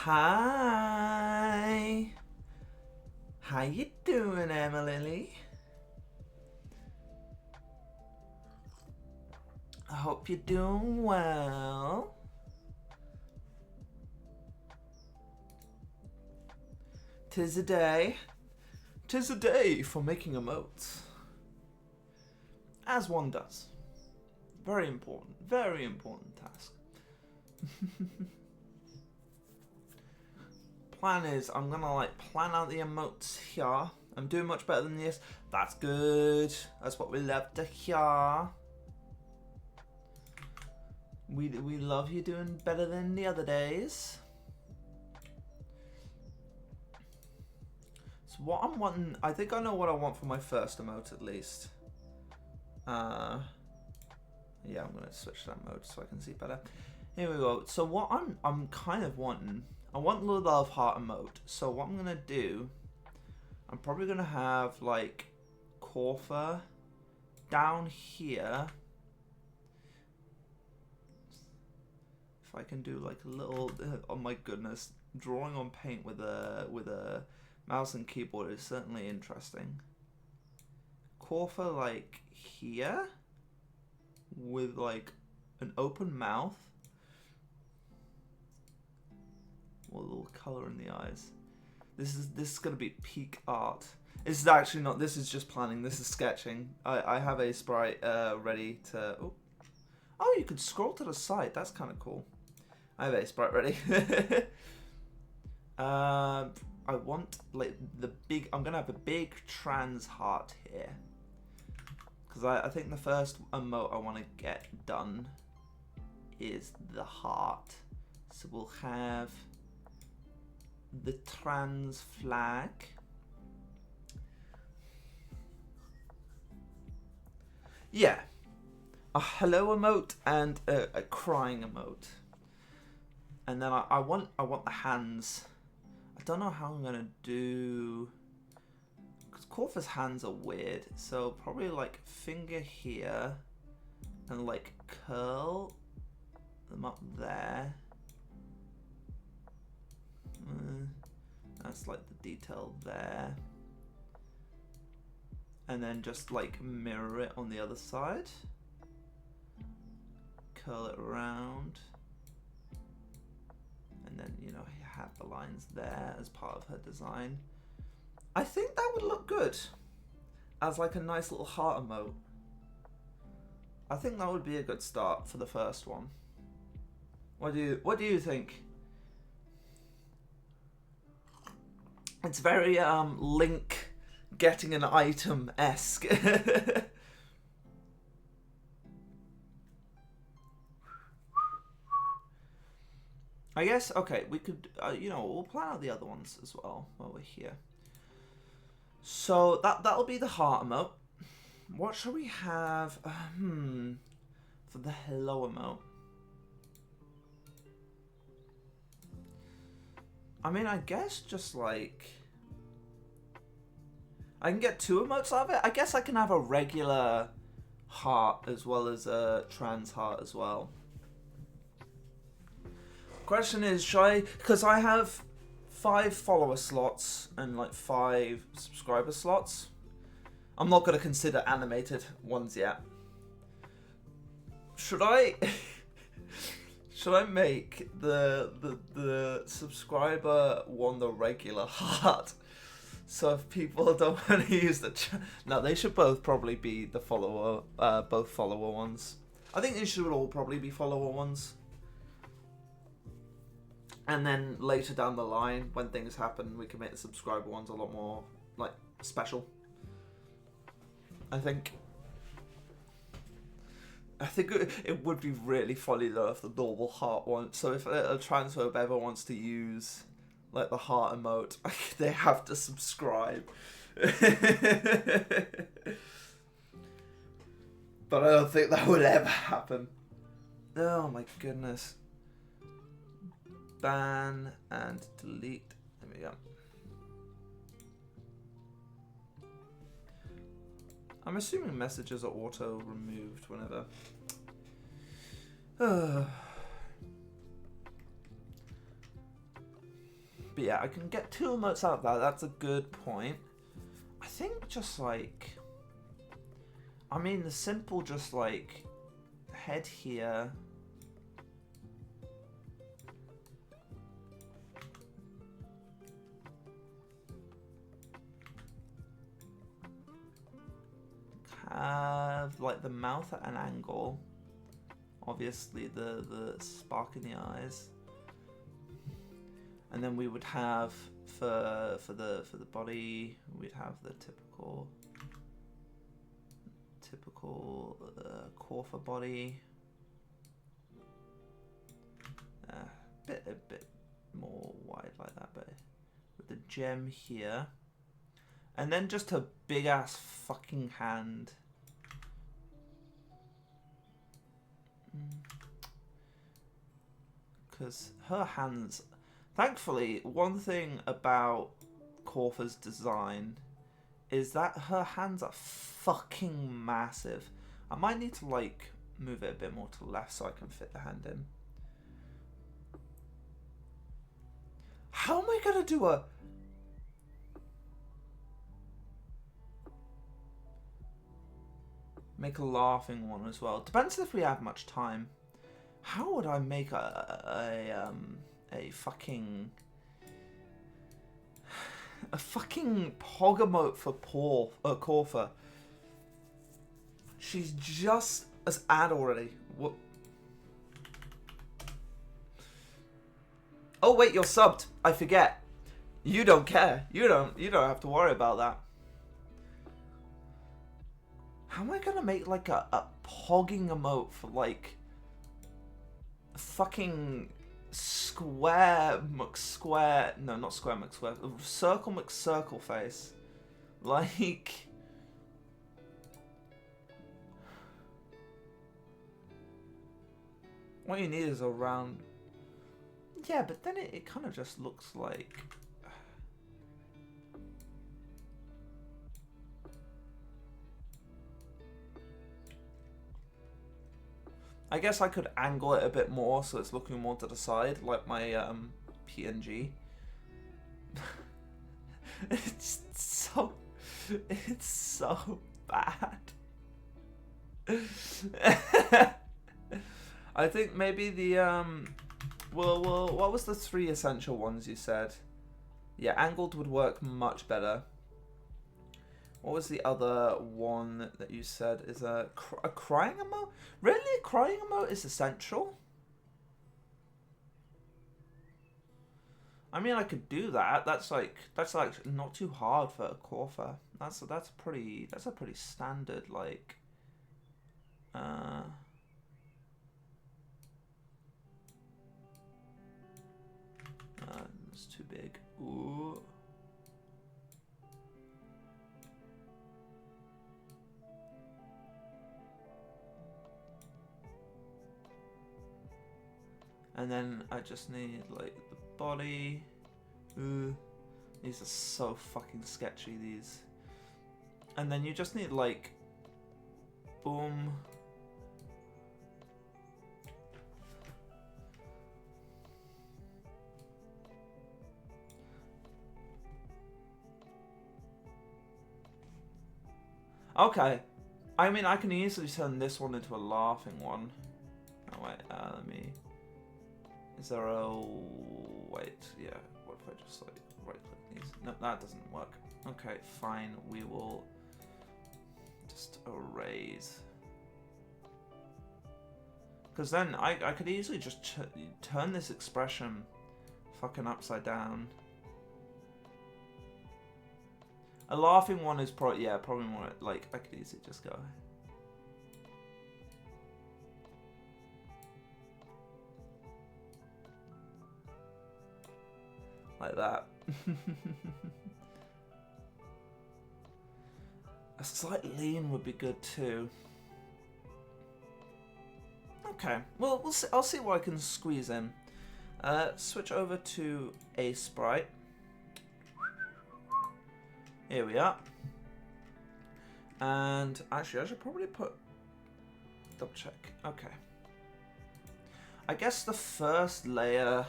Hi. How you doing, Emily? I hope you're doing well. Tis a day. Tis a day for making emotes. As one does. Very important task. Plan is, I'm gonna plan out the emotes here. I'm doing much better than this. That's good. That's what we love to hear. We love you doing better than the other days. So what I'm wanting, I think I know what I want for my first emote at least. Yeah, I'm gonna switch that mode so I can see better. Here we go. So what I'm kind of wanting, I want a little love heart emote. So what I'm gonna do, I'm probably gonna have like Corfa down here. If I can do like a little, oh my goodness, drawing on paint with a mouse and keyboard is certainly interesting. Corfa like here with like an open mouth. A little color in the eyes. This is gonna be peak art. This is actually not. This is just planning. This is sketching. I have a sprite ready to. Oh, you could scroll to the side. That's kind of cool. I have a sprite ready. I want like the big. I'm gonna have a big trans heart here because I think the first emote I want to get done is the heart. So we'll have the trans flag. Yeah, a hello emote and a crying emote, and then I want the hands. I don't know how I'm gonna do because Corfa's hands are weird, so probably like finger here and like curl them up there. That's like the detail there. And then just like mirror it on the other side. Curl it around. And then, you know, have the lines there as part of her design. I think that would look good as like a nice little heart emote. I think that would be a good start for the first one. What do you think? It's very Link getting an item-esque. I guess, okay, we could, you know, we'll plan out the other ones as well while we're here. So that'll be the heart emote. What shall we have for the hello emote? I mean, I guess just like I can get two emotes out of it. I guess I can have a regular heart as well as a trans heart as well. Question is, should I, because I have 5 follower slots and like 5 subscriber slots. I'm not going to consider animated ones yet. Should I should I make the subscriber one the regular heart? So if people don't want to use the no, they should both probably be the follower, both follower ones. I think they should all probably be follower ones. And then later down the line, when things happen, we can make the subscriber ones a lot more like special. I think it would be really funny though if the normal heart one. So if a transphobe ever wants to use like the heart emote, they have to subscribe. But I don't think that would ever happen. Oh my goodness. Ban and delete. There we go. I'm assuming messages are auto removed whenever. But yeah, I can get 2 emotes out of that. That's a good point. I think just like... I mean, the simple just like... Head here. Have like the mouth at an angle. Obviously the spark in the eyes. And then we would have for the body, we'd have the typical Corfa body. A bit more wide like that, but with the gem here. And then just a big ass fucking hand. Because her hands... Thankfully, one thing about Corfa's design is that her hands are fucking massive. I might need to, like, move it a bit more to the left so I can fit the hand in. How am I going to do a... Make a laughing one as well. Depends if we have much time. How would I make a fucking pog emote for Corfa? She's just as ad already. What? Oh wait, you're subbed. I forget. You don't care. You don't have to worry about that. How am I gonna make like a pogging emote for like a fucking square McSquare? No, not square McSquare. Circle McCircle face. Like, what you need is a round. Yeah, but then it kind of just looks like. I guess I could angle it a bit more so it's looking more to the side, like my PNG. It's so bad. I think maybe the well, what was the 3 essential ones you said? Yeah, angled would work much better. What was the other one that you said is a crying emote? Really? A crying emote is essential? I mean, I could do that. That's like not too hard for a Corfa. That's a pretty standard like it's too big. Ooh. And then I just need like the body. Ooh. These are so fucking sketchy, these. And then you just need like, boom. Okay. I mean, I can easily turn this one into a laughing one. Oh wait, let me... Is there a... Wait, yeah. What if I just like right click these? No, that doesn't work. Okay, fine. We will just erase. Because then I could easily just turn this expression fucking upside down. A laughing one is probably, yeah, probably more like I could easily just go. Like that. A slight lean would be good too. Okay, well, we'll see. I'll see what I can squeeze in. Switch over to a sprite. Here we are. And actually, I should probably put... Double check. Okay. I guess the first layer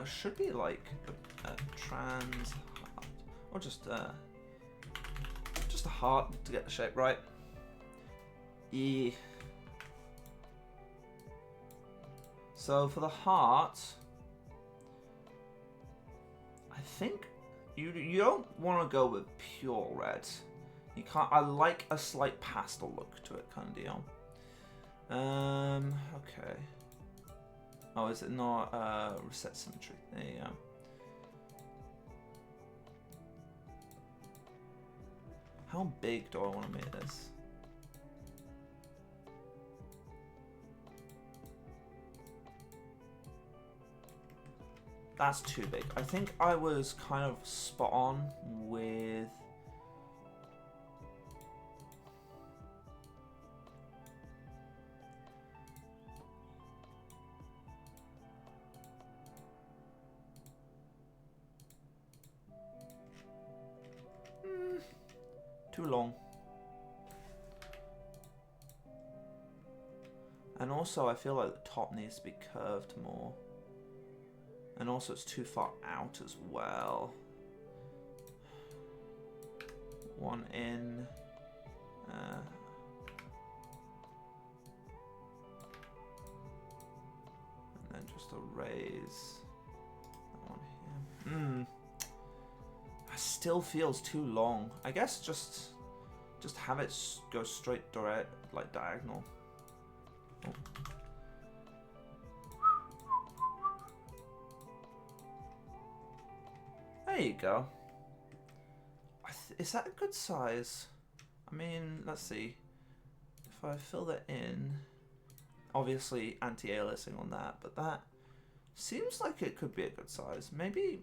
Should be like trans heart, or just a heart to get the shape right. Yeah. So for the heart, I think you don't want to go with pure red. You can't. I like a slight pastel look to it, kind of deal. Okay. Oh, is it not reset symmetry? There you go. How big do I want to make this? That's too big. I think I was kind of spot on with... too long. And also I feel like the top needs to be curved more. And also it's too far out as well. One in. And then just a raise. That one here. It still feels too long. I guess just have it go straight direct, like diagonal. Oh. There you go. Is that a good size? I mean, let's see. If I fill that in, obviously anti-aliasing on that, but that seems like it could be a good size. Maybe,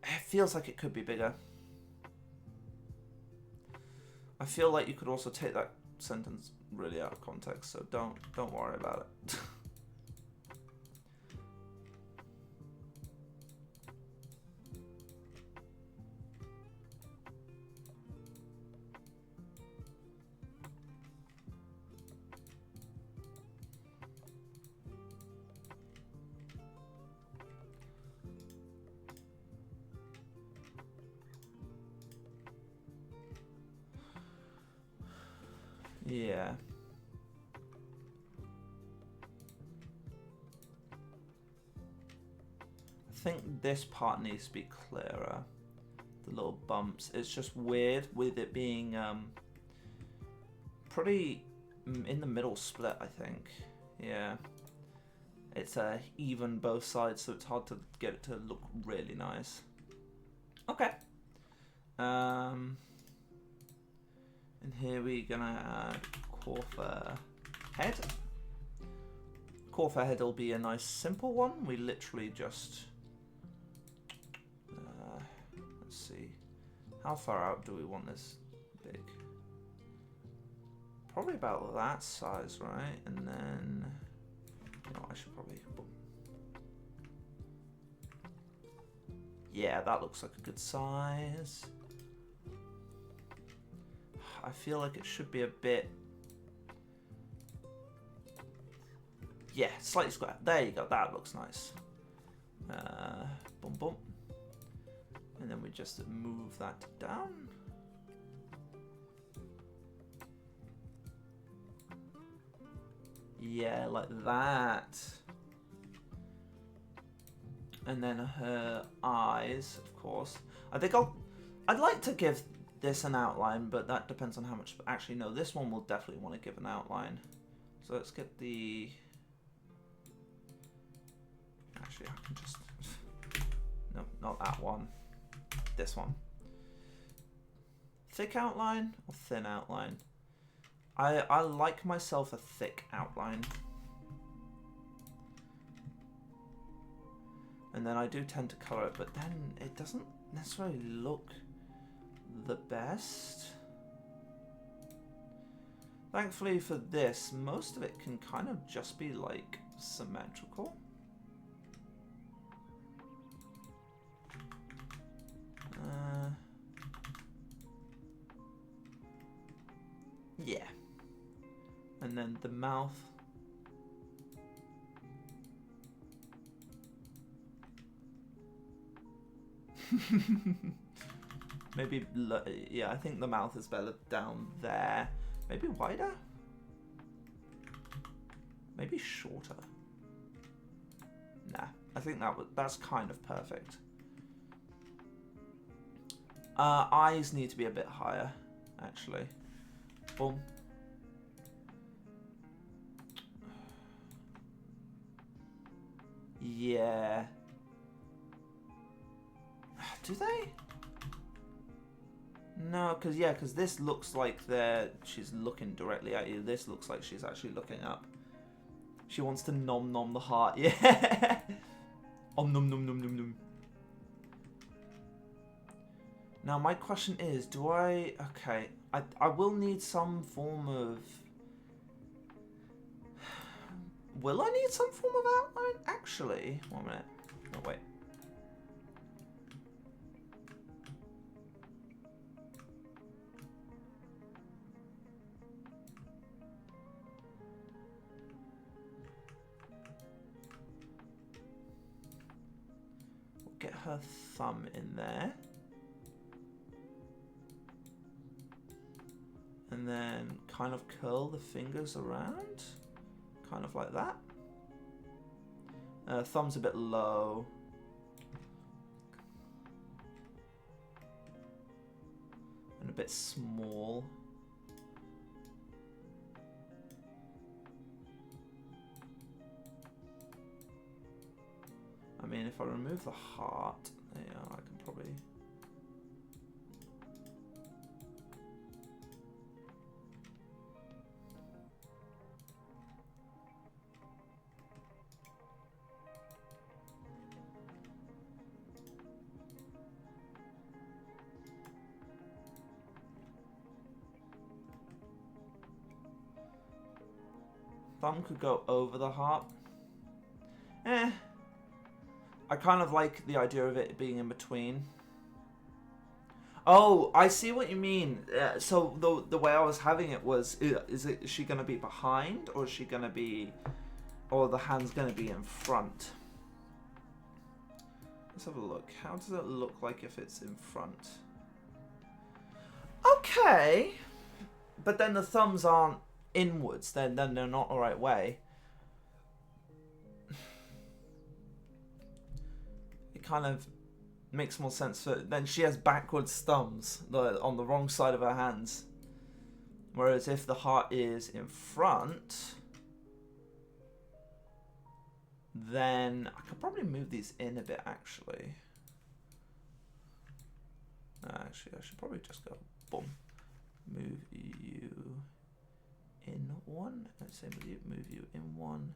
it feels like it could be bigger. I feel like you could also take that sentence really out of context, so don't worry about it. Yeah. I think this part needs to be clearer. The little bumps. It's just weird with it being pretty in the middle split, I think. Yeah. It's even both sides, so it's hard to get it to look really nice. Okay. And here we're gonna add Corfa head. Corfa head will be a nice simple one. We literally just let's see, how far out do we want this big? Probably about that size, right? And then, I should probably. Yeah, that looks like a good size. I feel like it should be a bit... Yeah, slightly square. There you go. That looks nice. Boom, boom. And then we just move that down. Yeah, like that. And then her eyes, of course. I think I'd like to give this an outline, but that depends on how much. Actually, no, this one will definitely want to give an outline. So let's get the... Actually, I can just... No, not that one. This one. Thick outline or thin outline? I like myself a thick outline. And then I do tend to colour it, but then it doesn't necessarily look the best. Thankfully for this, most of it can kind of just be like symmetrical. Yeah. And then the mouth. Maybe, yeah, I think the mouth is better down there. Maybe wider? Maybe shorter? Nah, I think that's kind of perfect. Eyes need to be a bit higher, actually. Boom. Yeah. Do they? No, because this looks like she's looking directly at you. This looks like she's actually looking up. She wants to nom nom the heart. Yeah. Om nom nom nom nom nom. Now my question is, okay, I will need some form of... Will I need some form of outline? Actually, 1 minute. Oh, wait. We'll get her thumb in there. And then kind of curl the fingers around. Kind of like that. Thumb's a bit low. And a bit small. I mean, if I remove the heart, yeah, I can probably... Thumb could go over the heart. I kind of like the idea of it being in between. Oh, I see what you mean. So the way I was having it was, is she going to be behind, or is she going to be, or the hand's going to be in front? Let's have a look. How does it look like if it's in front? Okay. But then the thumbs aren't inwards, then they're not the right way. It kind of makes more sense for... Then she has backwards thumbs on the wrong side of her hands. Whereas if the heart is in front, then I could probably move these in a bit, actually. Actually, I should probably just go, boom. Move you in one, and same with you, move you in one,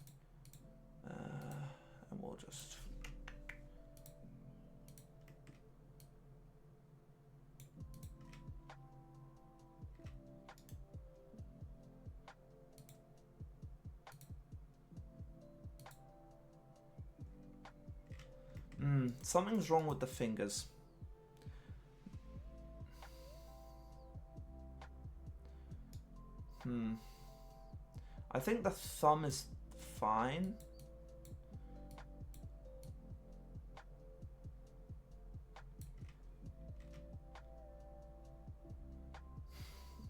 and we'll just something's wrong with the fingers. I think the thumb is fine.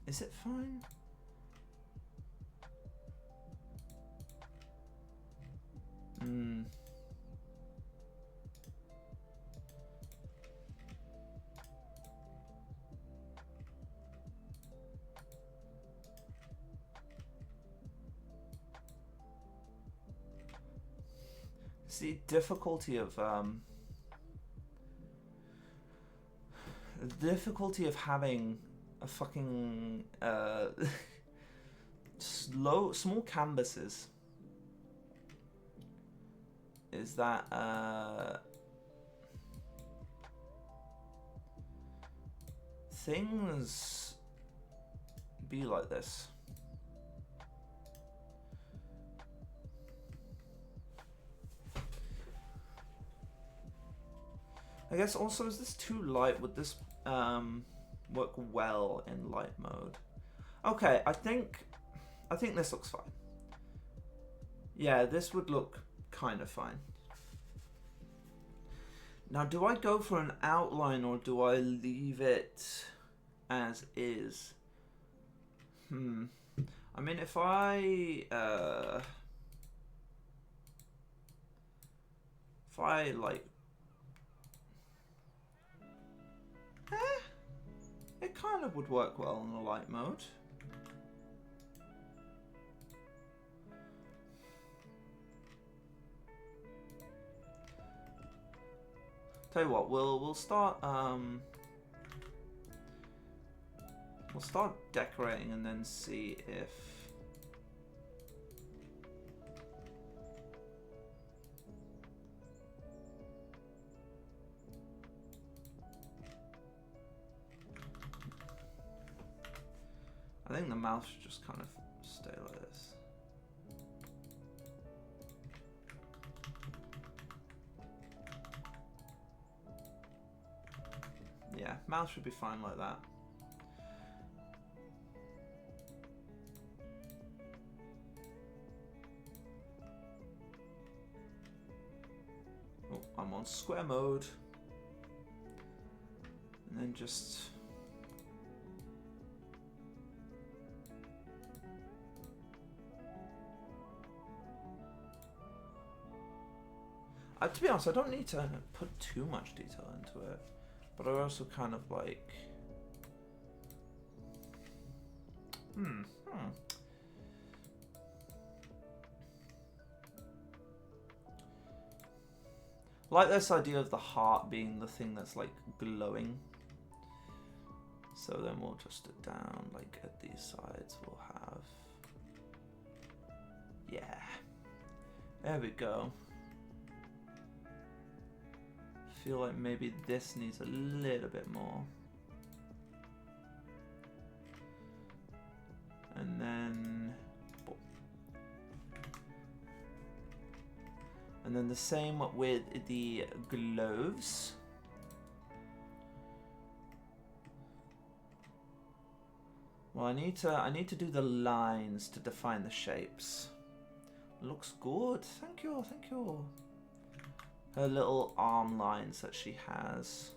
Is it fine? The difficulty of having a fucking small canvases is that things be like this. I guess also, is this too light? Would this work well in light mode? Okay, I think this looks fine. Yeah, this would look kind of fine. Now, do I go for an outline or do I leave it as is? I mean, if I like, it kind of would work well in the light mode. Tell you what, we'll start decorating and then see if I think the mouth should just kind of stay like this. Yeah, mouth should be fine like that. Oh, I'm on square mode. And then just... to be honest, I don't need to put too much detail into it. But I also kind of like... Like this idea of the heart being the thing that's like glowing. So then we'll just it down, like at these sides we'll have... Yeah. There we go. Feel like maybe this needs a little bit more. And then... And then the same with the gloves. Well, I need to do the lines to define the shapes. Looks good. Thank you, thank you. Her little arm lines that she has.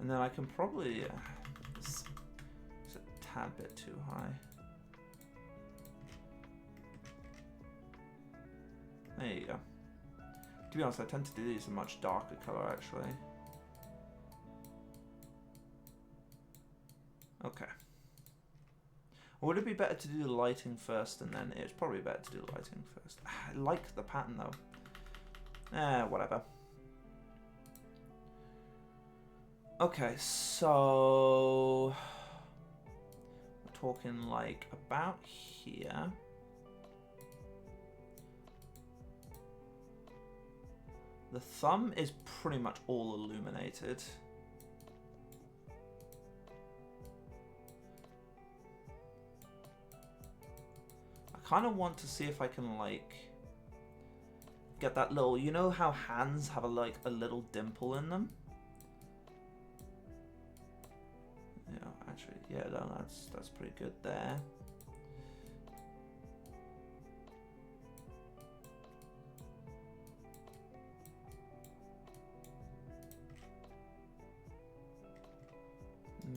And then I can probably... it's a tad bit too high. There you go. To be honest, I tend to do these a much darker color, actually. Okay. Or would it be better to do the lighting first and then... It's probably better to do the lighting first. I like the pattern, though. Whatever. Okay, so... We're talking, like, about here. The thumb is pretty much all illuminated. I kind of want to see if I can, like, get that little... You know how hands have, a little dimple in them? Yeah, actually, yeah, no, that's pretty good there.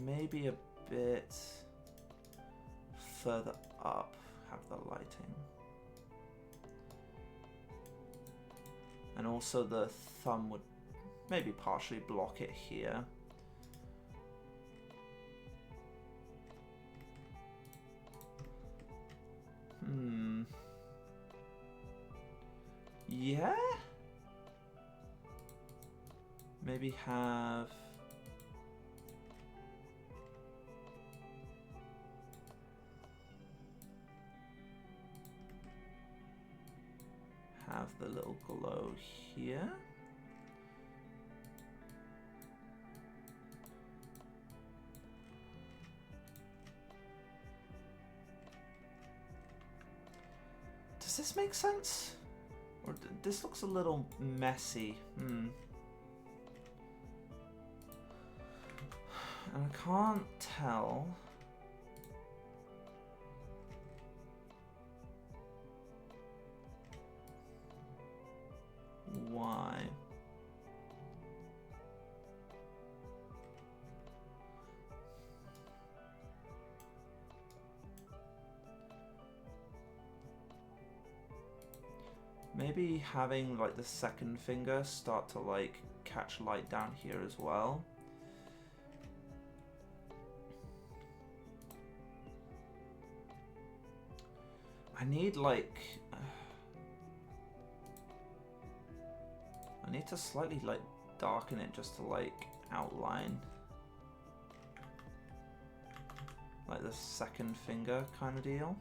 Maybe a bit further up have the lighting. And also the thumb would maybe partially block it here. Yeah? Maybe have... Have the little glow here. Does this make sense? Or this looks a little messy. And I can't tell. Why? Maybe having like the second finger start to like catch light down here as well. I need like I need to slightly like darken it just to like outline like the second finger kind of deal.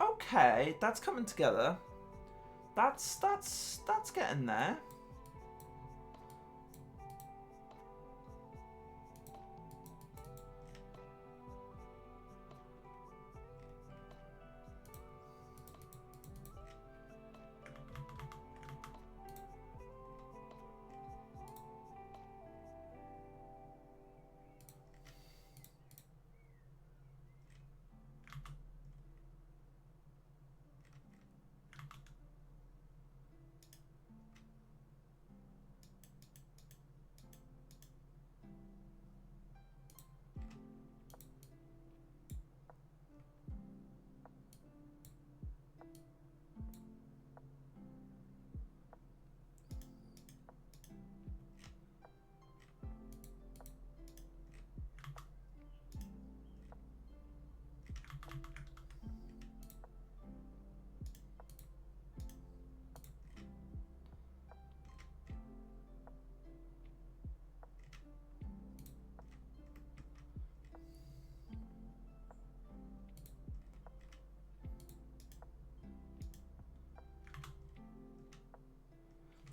Okay, that's coming together. That's getting there.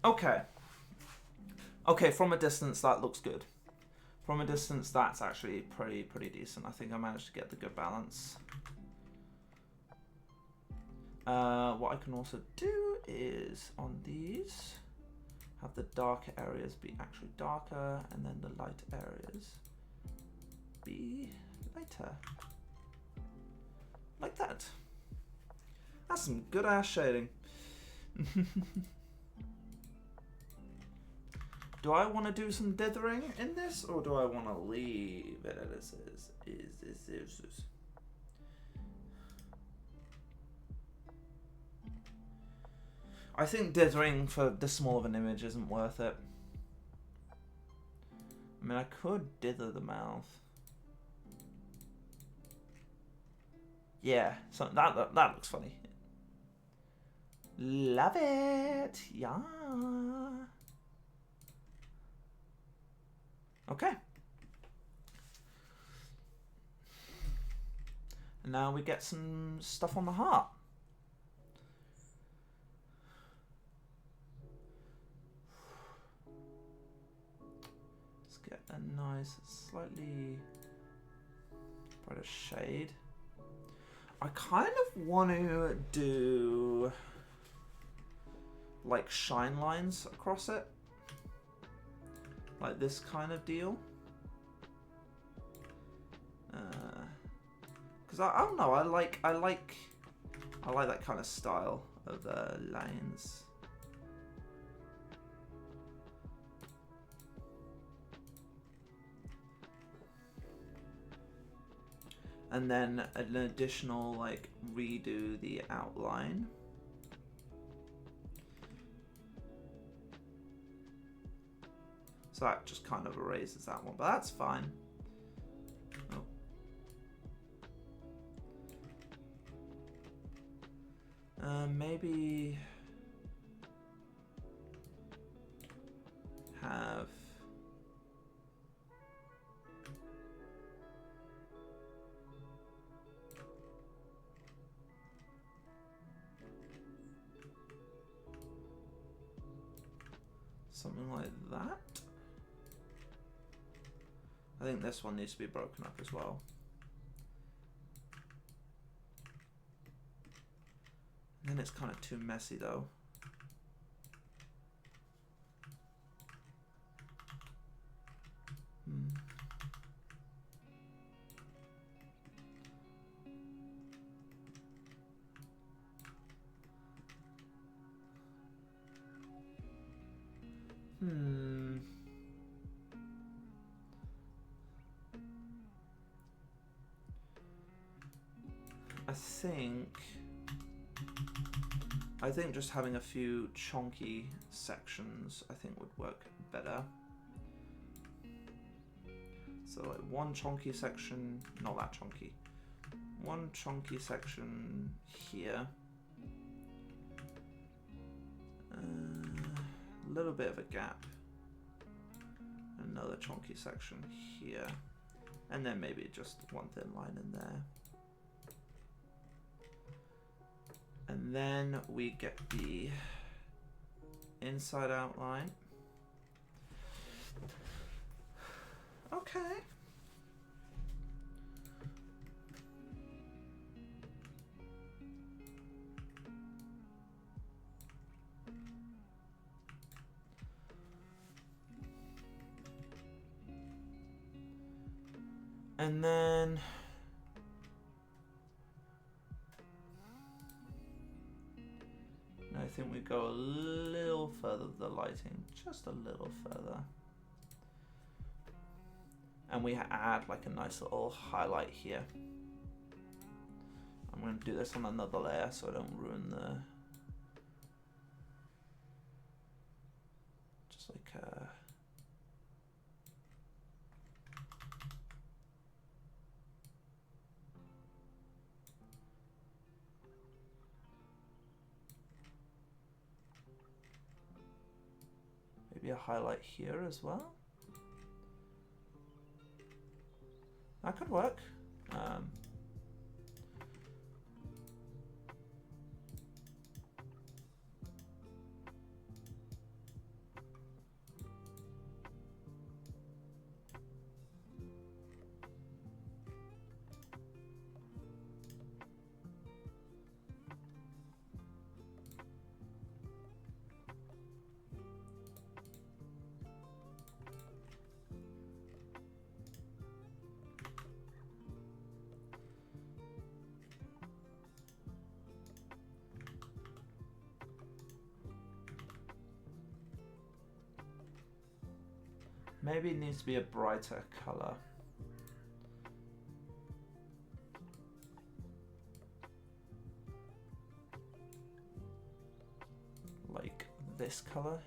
Okay. Okay, from a distance that looks good. From a distance that's actually pretty decent. I think I managed to get the good balance. What I can also do is on these have the darker areas be actually darker and then the light areas be lighter. Like that. That's some good ass shading. Do I want to do some dithering in this, or do I want to leave it as is? I think dithering for this small of an image isn't worth it. I mean, I could dither the mouth. Yeah, so that looks funny. Love it, yeah. Okay. And now we get some stuff on the heart. Let's get a nice, slightly brighter shade. I kind of want to do like shine lines across it. Like this kind of deal. Because I don't know, I like that kind of style of lines. And then an additional like redo the outline. So that just kind of erases that one, but that's fine. Maybe Something like that. I think this one needs to be broken up as well. And then it's kind of too messy though. I think just having a few chunky sections I think would work better. So like one chunky section, not that chunky. One chunky section here. A little bit of a gap. Another chunky section here. And then maybe just one thin line in there. And then we get the inside outline. Okay. And then I think we go a little further with the lighting, just a little further. And we add like a nice little highlight here. I'm going to do this on another layer so I don't ruin the... Just like maybe a highlight here as well. That could work. Maybe it needs to be a brighter color. Like this color.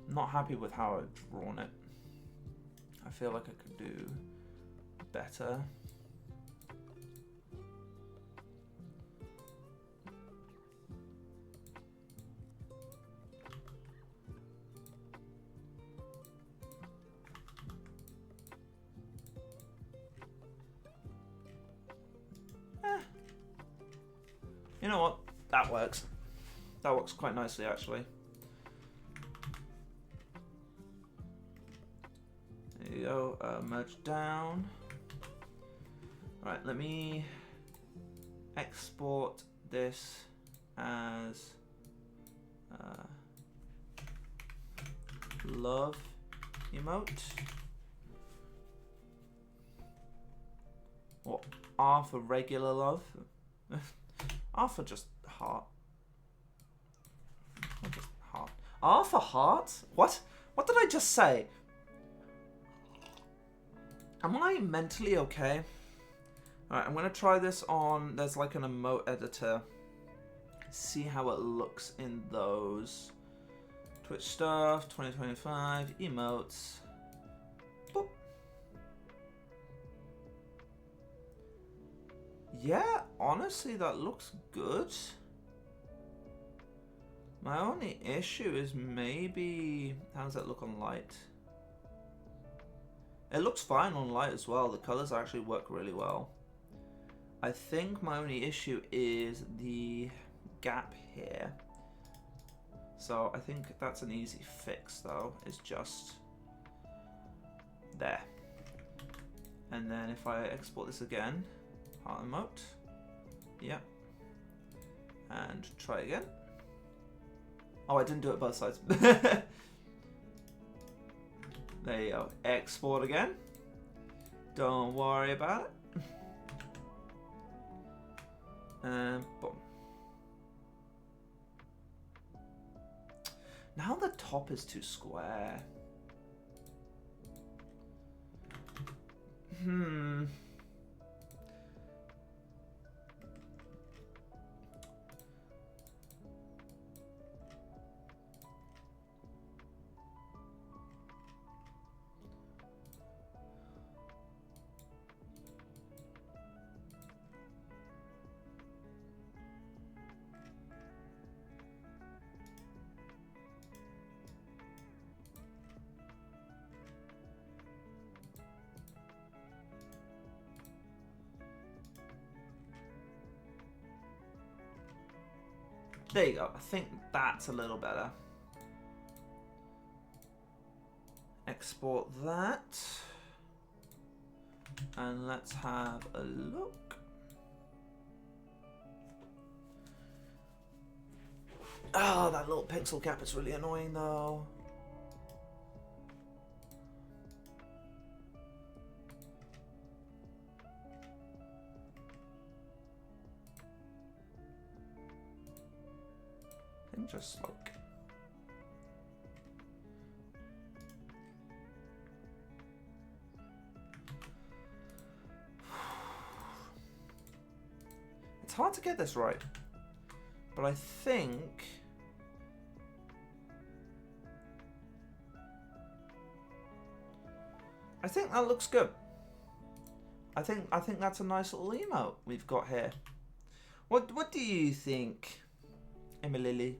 Not happy with how I've drawn it. I feel like I could do better. You know what? That works. That works quite nicely actually. There you go, merge down. Alright, let me export this as love emote. Or R for regular love. R for just heart. Or just heart. R for heart? What? What did I just say? Am I mentally okay? Alright, I'm going to try this on... There's like an emote editor. See how it looks in those. Twitch stuff, 2025, emotes. Boop. Yeah, honestly, that looks good. My only issue is maybe... How does that look on light? It looks fine on light as well. The colors actually work really well. I think my only issue is the gap here. So I think that's an easy fix though. It's just there. And then if I export this again, heart emote. Yep. And try again. Oh, I didn't do it both sides. There you go. Export again. Don't worry about it. And boom. Now the top is too square. There you go. I think that's a little better. Export that. And let's have a look. Oh, that little pixel gap is really annoying though. I think just like... It's hard to get this right, but I think that looks good. I think that's a nice little emote we've got here. What do you think, Emily?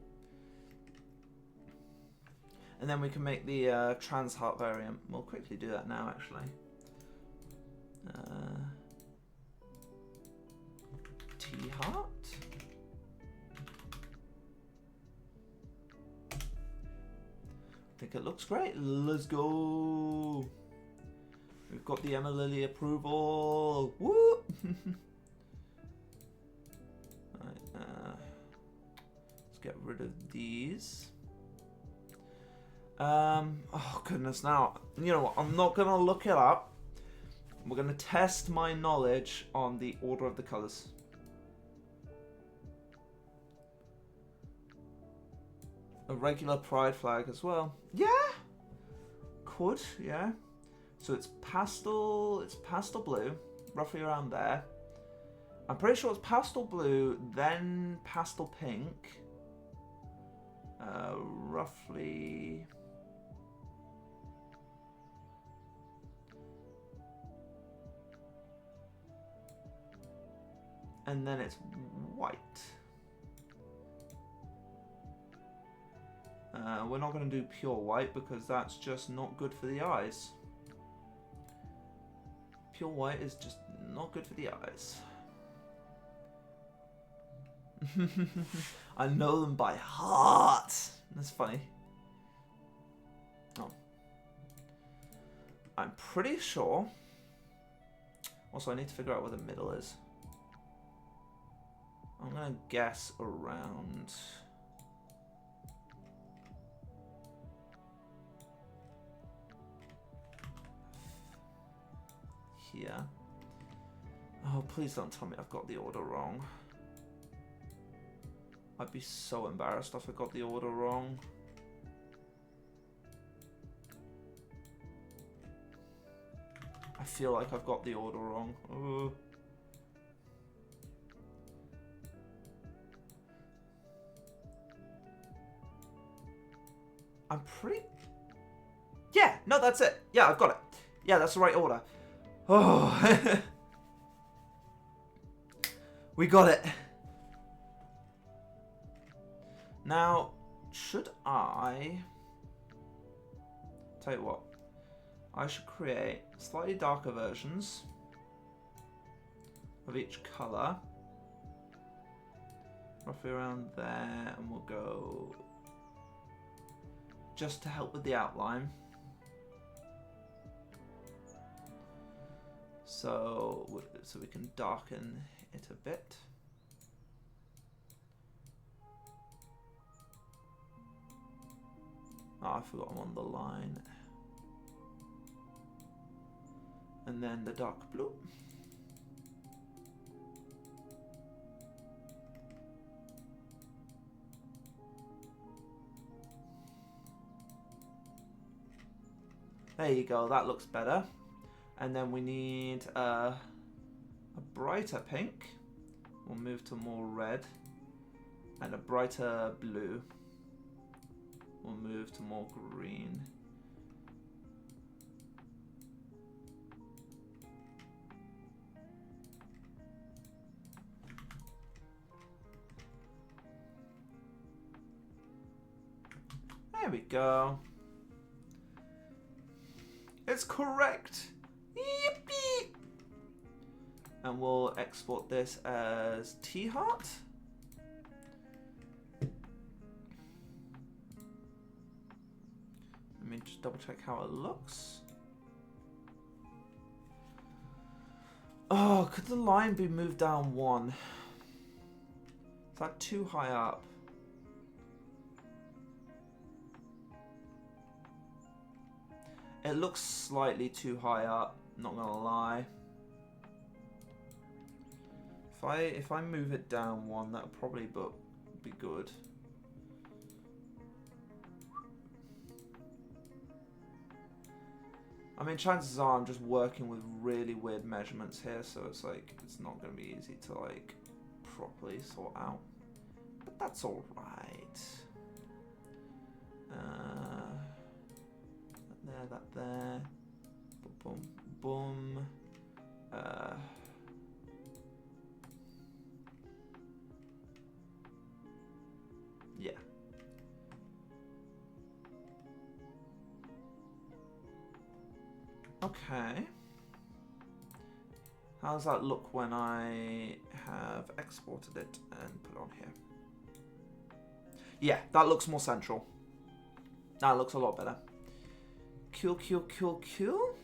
And then we can make the trans heart variant. We'll quickly do that now, actually. T-heart. I think it looks great. Let's go. We've got the Emma Lily approval. Woo! Right, let's get rid of these. Oh goodness, now, you know what, I'm not gonna look it up. We're gonna test my knowledge on the order of the colors. A regular pride flag as well. Yeah, could, yeah. So it's pastel blue, roughly around there. I'm pretty sure it's pastel blue, then pastel pink. Roughly... And then it's white. We're not going to do pure white because that's just not good for the eyes. Pure white is just not good for the eyes. I know them by heart. That's funny. Oh. I'm pretty sure. Also, I need to figure out where the middle is. I'm going to guess around... here. Oh, please don't tell me I've got the order wrong. I'd be so embarrassed if I got the order wrong. I feel like I've got the order wrong. Ugh. I'm pretty... Yeah, no, that's it. Yeah, I've got it. Yeah, that's the right order. Oh. We got it. Now, should I... Tell you what. I should create slightly darker versions of each colour. Roughly around there, and we'll go just to help with the outline. So we can darken it a bit. Oh, I forgot I'm on the line. And then the dark blue. There you go, that looks better. And then we need a brighter pink. We'll move to more red. And a brighter blue. We'll move to more green. There we go. It's correct. Yippee! And we'll export this as T-Heart. Let me just double check how it looks. Oh, could the line be moved down one? Is that too high up? It looks slightly too high up, not gonna lie. If I move it down one, that'll probably be good. I mean, chances are I'm just working with really weird measurements here, so it's like it's not gonna be easy to like properly sort out. But that's all right. That there. Boom, boom, boom. Yeah. Okay. How does that look when I have exported it and put it on here? Yeah, that looks more central. That looks a lot better. Cool, cool, cool, cool.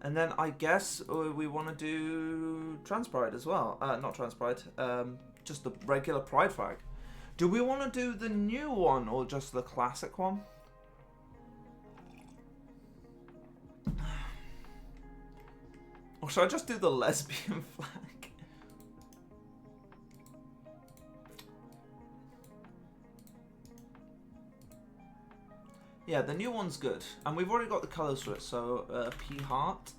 And then I guess we want to do Trans Pride as well. Not Trans Pride, just the regular Pride flag. Do we want to do the new one or just the classic one? Or should I just do the lesbian flag? Yeah, the new one's good, and we've already got the colours for it. So P heart.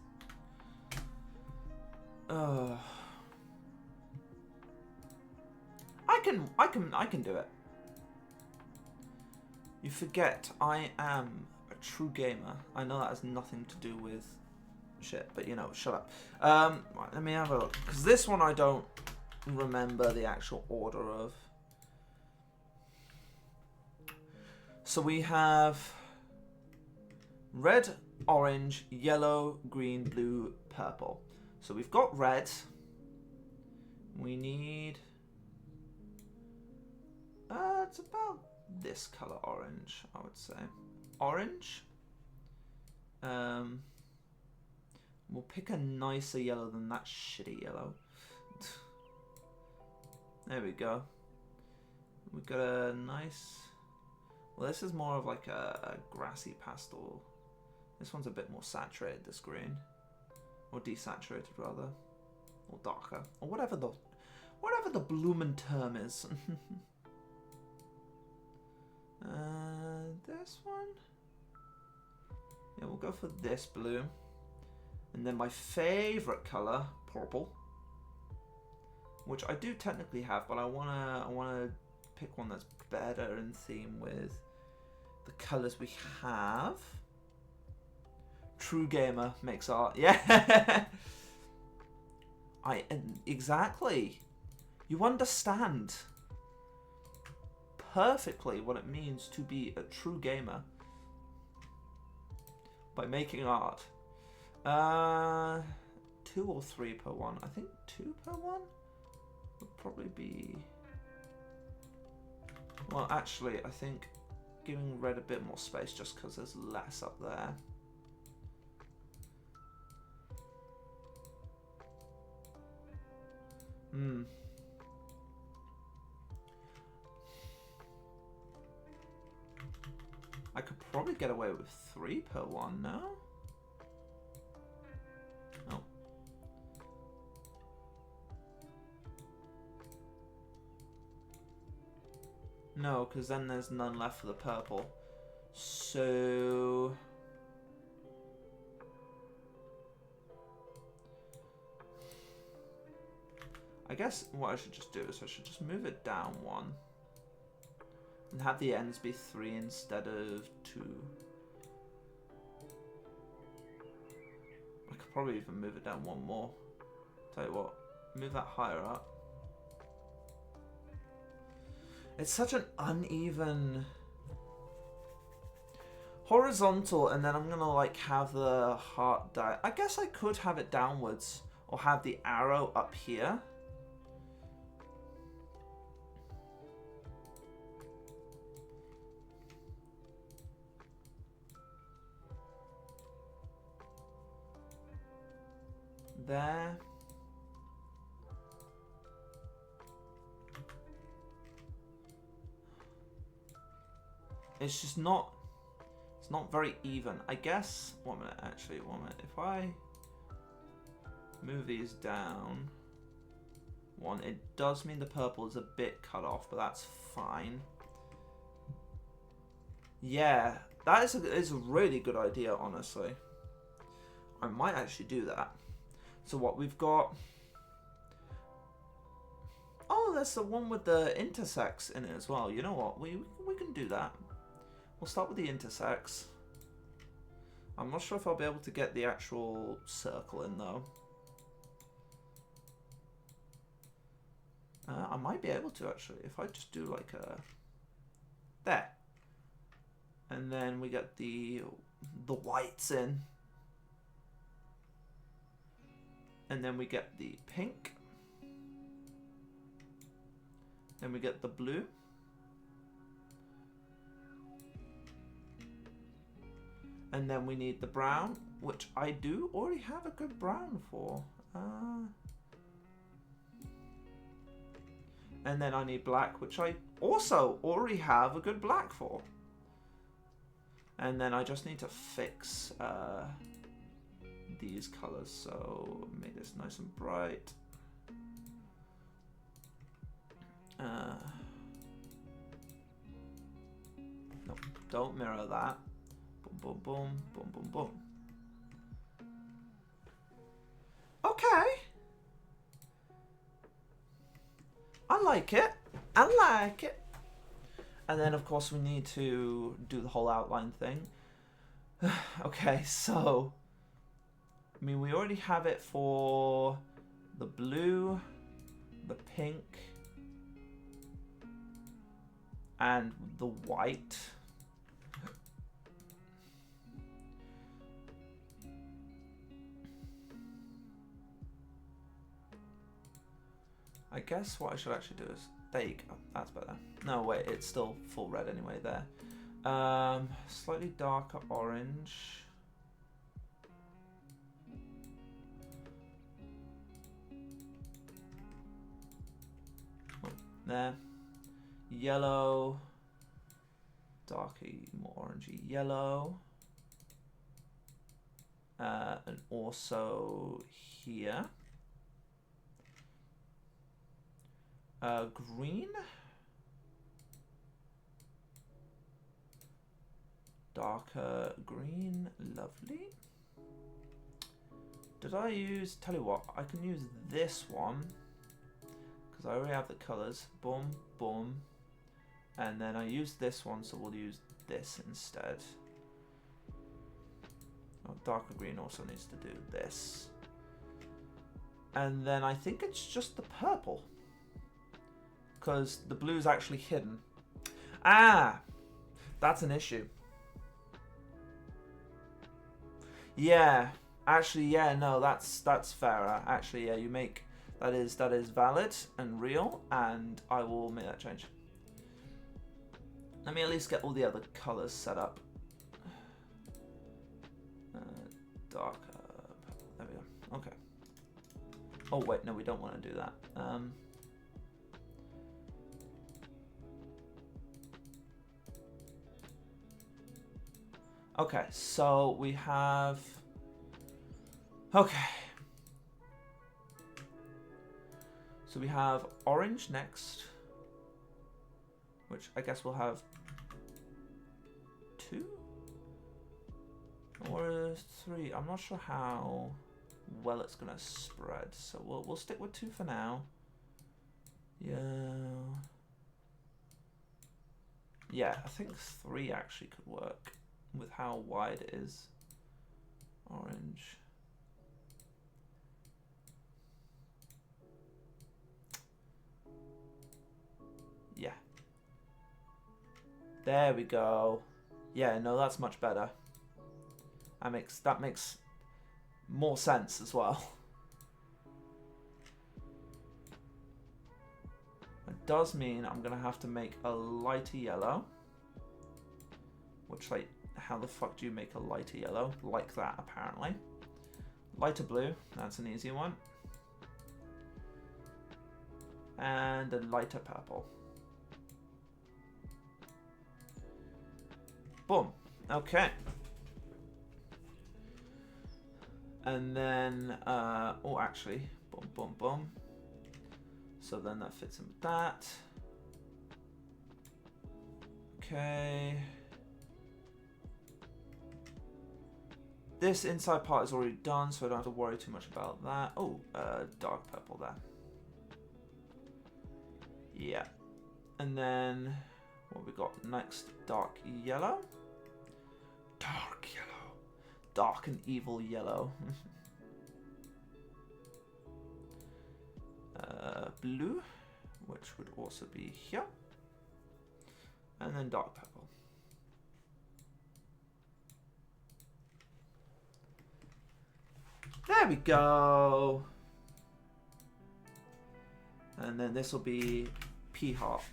I can do it. You forget I am a true gamer. I know that has nothing to do with shit, but you know, shut up. Right, let me have a look, because this one I don't remember the actual order of. So we have red, orange, yellow, green, blue, purple. So we've got red. We need... it's about this color orange, I would say. Orange. We'll pick a nicer yellow than that shitty yellow. There we go. We've got a nice... Well, this is more of like a grassy pastel. This one's a bit more saturated, this green. Or desaturated, rather. Or darker. Or whatever the bloomin' term is. This one? Yeah, we'll go for this blue. And then my favourite colour, purple. Which I do technically have, but I wanna pick one that's better in theme with the colours we have. True gamer makes art. Yeah. Exactly. You understand perfectly what it means to be a true gamer by making art. 2 or 3 per one. I think 2 per one would probably be... Well, actually, I think giving red a bit more space just because there's less up there. I could probably get away with 3 per one, no? Oh. No, because then there's none left for the purple. So... I guess what I should just do is I should just move it down 1. And have the ends be 3 instead of 2. I could probably even move it down 1 more. Tell you what, move that higher up. It's such an uneven... horizontal, and then I'm gonna like have the heart die. I guess I could have it downwards, or have the arrow up here. There. It's just not... It's not very even. I guess... 1 minute, actually. 1 minute. If I move these down 1, it does mean the purple is a bit cut off, but that's fine. Yeah, that is a really good idea, honestly. I might actually do that. So what we've got... Oh, there's the one with the intersex in it as well. You know what? We can do that. We'll start with the intersex. I'm not sure if I'll be able to get the actual circle in, though. I might be able to, actually. If I just do like a... There. And then we get the whites in. And then we get the pink. Then we get the blue. And then we need the brown, which I do already have a good brown for. And then I need black, which I also already have a good black for. And then I just need to fix these colors, so make this nice and bright. No, don't mirror that. Boom, boom, boom, boom, boom, boom. Okay. I like it. I like it. And then, of course, we need to do the whole outline thing. Okay, so... I mean, we already have it for the blue, the pink, and the white. I guess what I should actually do is... There you go. That's better. No, wait. It's still full red anyway there. Slightly darker orange. Oh, there. Yellow. Darker, more orangey yellow. And also here. Green. Darker green, lovely. Did I use, tell you what, I can use this one, because I already have the colours. Boom, boom. And then I used this one, so we'll use this instead. Oh, darker green also needs to do this. And then I think it's just the purple. Because the blue's actually hidden. Ah! That's an issue. Yeah. Actually, yeah, no, that's fairer. Actually, yeah, you make... That is valid and real, and I will make that change. Let me at least get all the other colours set up. Darker. There we go. Okay. Oh wait, no, we don't want to do that. Okay, so we have... Okay. So we have orange next, which I guess we'll have 2 or 3. I'm not sure how well it's gonna spread, so we'll stick with 2 for now. Yeah, I think 3 actually could work with how wide it is. Orange. Yeah. There we go. Yeah, no, that's much better. That makes more sense as well. It does mean I'm gonna have to make a lighter yellow. Which, like, how the fuck do you make a lighter yellow? Like that, apparently. Lighter blue, that's an easy one. And a lighter purple. Boom. Okay. And then, oh, actually, boom, boom, boom. So then that fits in with that. Okay. This inside part is already done, so I don't have to worry too much about that. Oh, dark purple there. Yeah. And then, what we got next? Dark yellow. Dark yellow. Dark and evil yellow. Blue, which would also be here. And then dark purple. There we go. And then this will be P heart.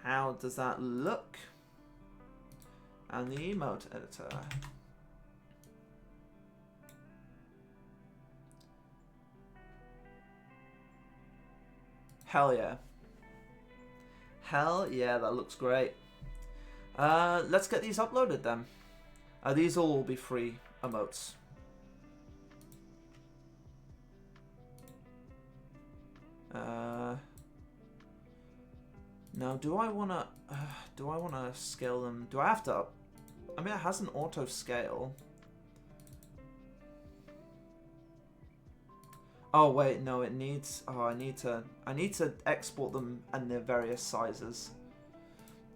How does that look? And the emote editor. Hell yeah. Hell yeah, that looks great. Let's get these uploaded then. These all will be free emotes. Now, do I wanna scale them? Do I have to? I mean, it has an auto scale. Oh wait, no, it needs. Oh, I need to export them in their various sizes.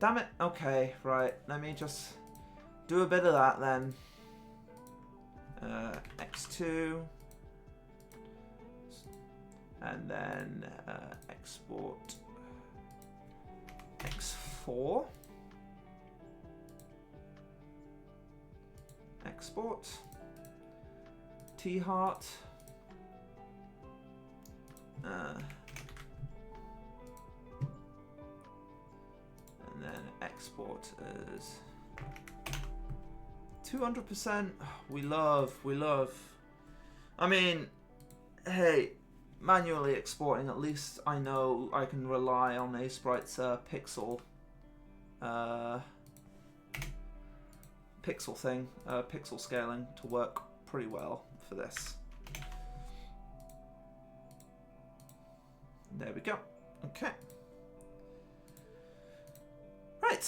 Damn it. Okay, right. Let me just do a bit of that then. X2, and then export X4. Export T heart. And then export as 200%. We love. I mean, hey, manually exporting, at least I know I can rely on Sprite's pixel thing, pixel scaling to work pretty well for this. There we go. Okay. Right.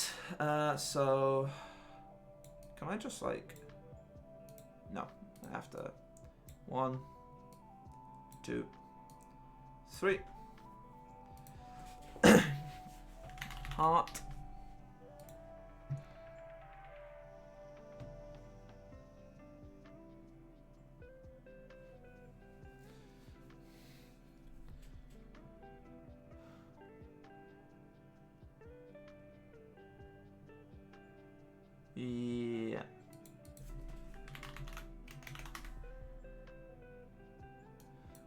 So can I just like? No, I have to. 1, 2, 3. Heart. Yeah.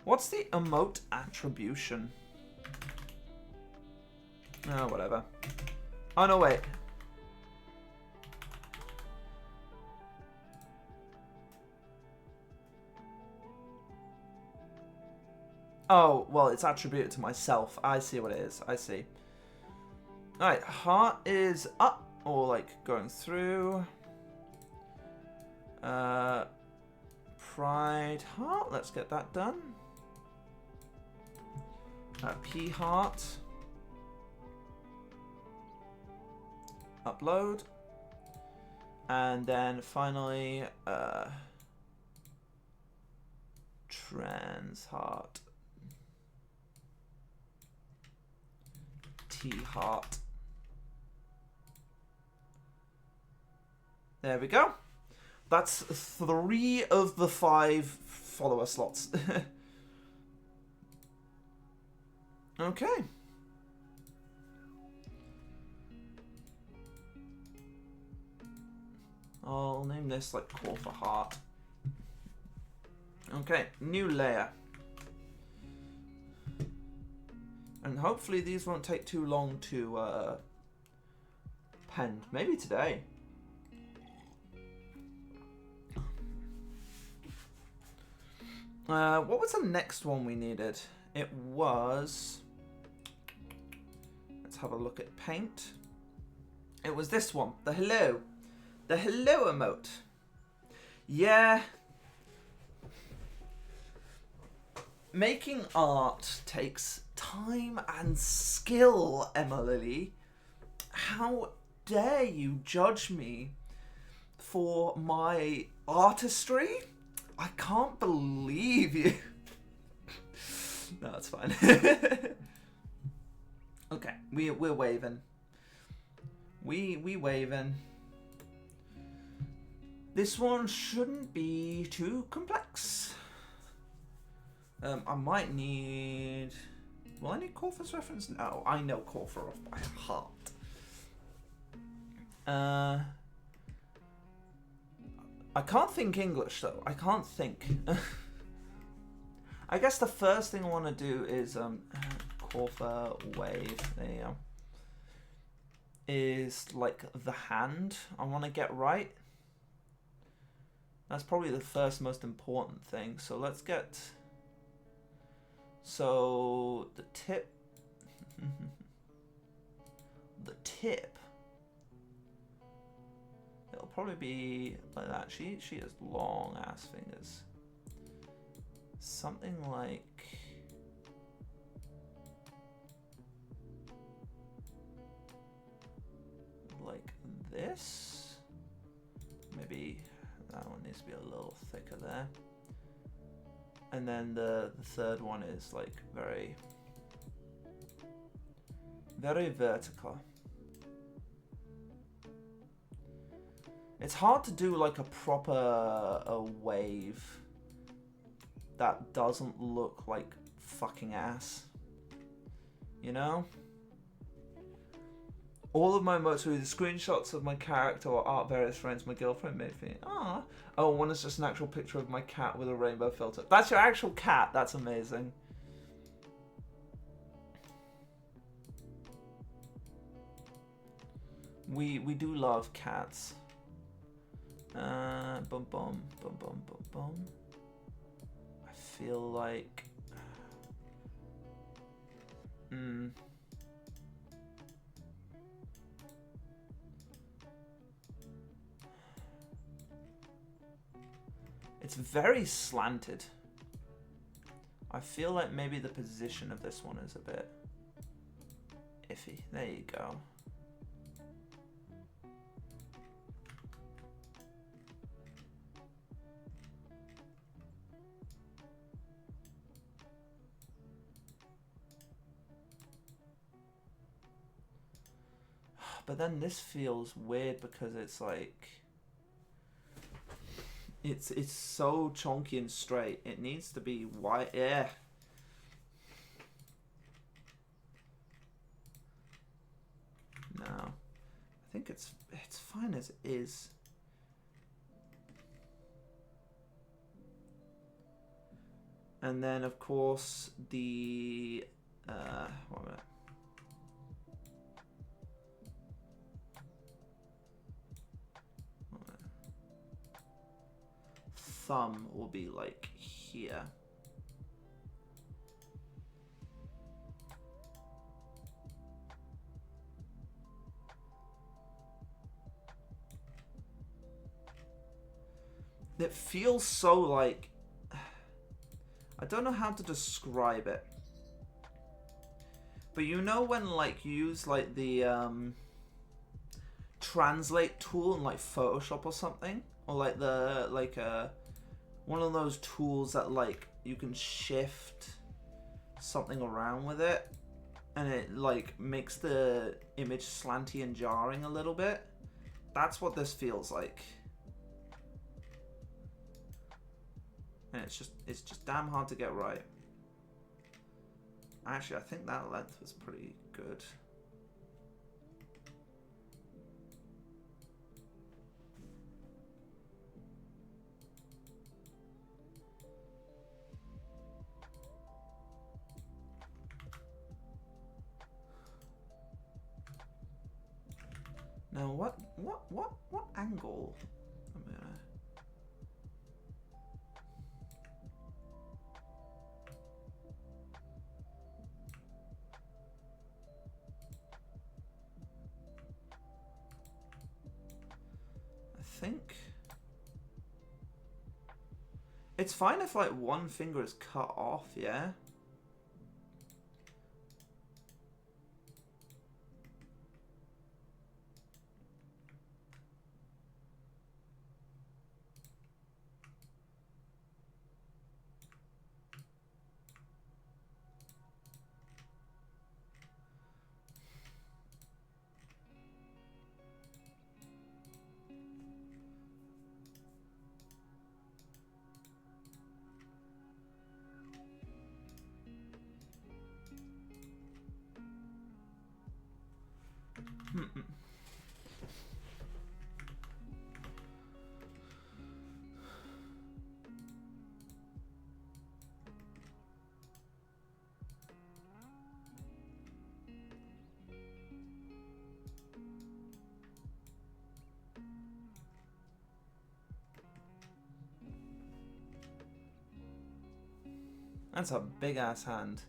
What's the emote attribution? Oh, whatever. Oh, no, wait. Oh, well, it's attributed to myself. I see what it is. I see. Alright, heart is up, or like going through. Pride heart, let's get that done. P heart. Upload. And then finally, trans heart. T heart. There we go. That's 3 of the 5 follower slots. Okay. I'll name this like Call for Heart. Okay, new layer. And hopefully these won't take too long to pen. Maybe today. What was the next one we needed? It was... Let's have a look at paint. It was this one, the hello. The hello emote. Yeah. Making art takes time and skill, Emily. How dare you judge me for my artistry? I can't believe you. No, it's fine. Okay, we're waving. We waving. This one shouldn't be too complex. I might need... Will I need Corfur's reference? No, I know Corfur off by heart. I can't think English though. I can't think. I guess the first thing I want to do is Corfur wave. There you go. Is like the hand I want to get right. That's probably the first most important thing. So let's get... So the tip... the tip... It'll probably be like that. She has long ass fingers. Something like... Like this? Maybe that one needs to be a little thicker there. And then the third one is like very vertical. It's hard to do like a proper wave that doesn't look like fucking ass. You know? All of my emotes were the screenshots of my character or art various friends my girlfriend made for me. Ah. Oh, one is just an actual picture of my cat with a rainbow filter. That's your actual cat. That's amazing. We do love cats. Bum bum bum bum bum bum. I feel like it's very slanted. I feel like maybe the position of this one is a bit iffy. There you go. But then this feels weird because it's like it's so chunky and straight. It needs to be white. Yeah. No. I think it's fine as it is. And then of course the one minute. Thumb will be like here. It feels so like, I don't know how to describe it, but you know when like you use like the translate tool in like Photoshop or something, or like the one of those tools that like you can shift something around with it and it like makes the image slanty and jarring a little bit. That's what this feels like. And it's just damn hard to get right. Actually, I think that length was pretty good. Now what angle? I think it's fine if like one finger is cut off, yeah? That's a big ass hand.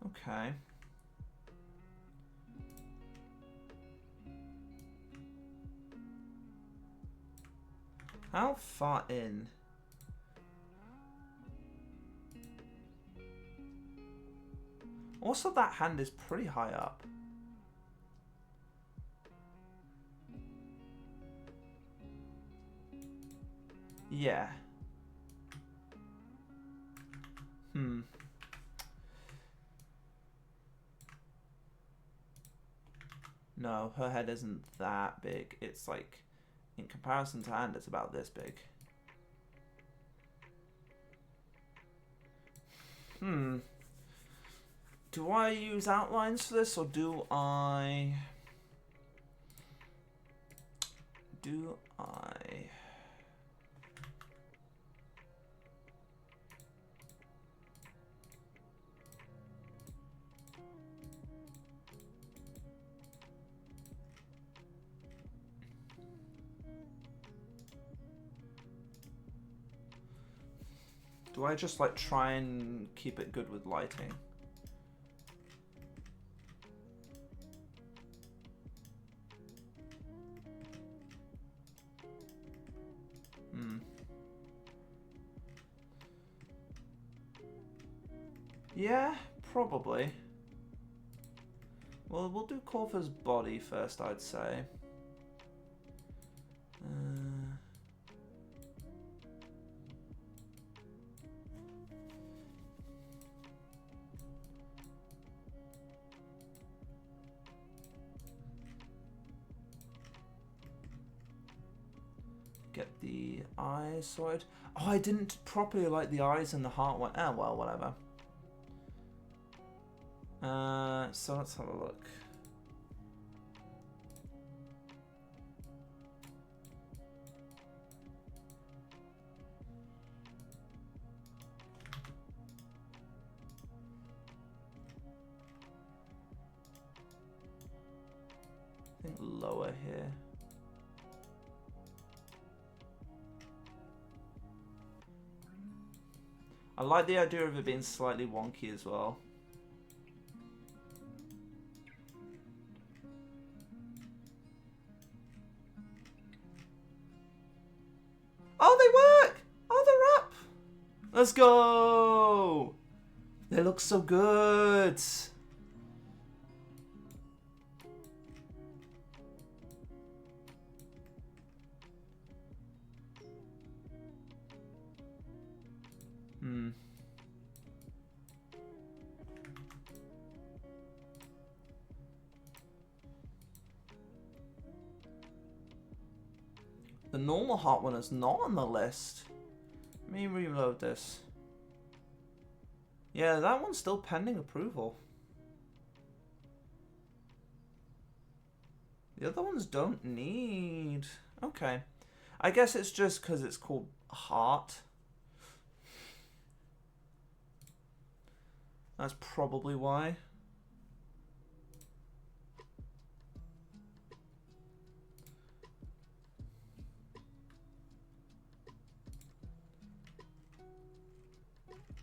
Okay. How far in? Also, that hand is pretty high up. Yeah. No, her head isn't that big. It's like, in comparison to hand, it's about this big. Do I use outlines for this, or do I... Do I just like try and keep it good with lighting? Yeah, probably. Well, we'll do Corva's body first, I'd say. Get the eyes sorted. Oh, I didn't properly light the eyes and the heart one. Ah, well, whatever. So let's have a look. I think lower here. I like the idea of it being slightly wonky as well. Oh, they work! Oh, they're up! Let's go! They look so good! The normal heart one is not on the list. Let me reload this. Yeah, that one's still pending approval. The other ones don't need... Okay. I guess it's just because it's called heart. That's probably why.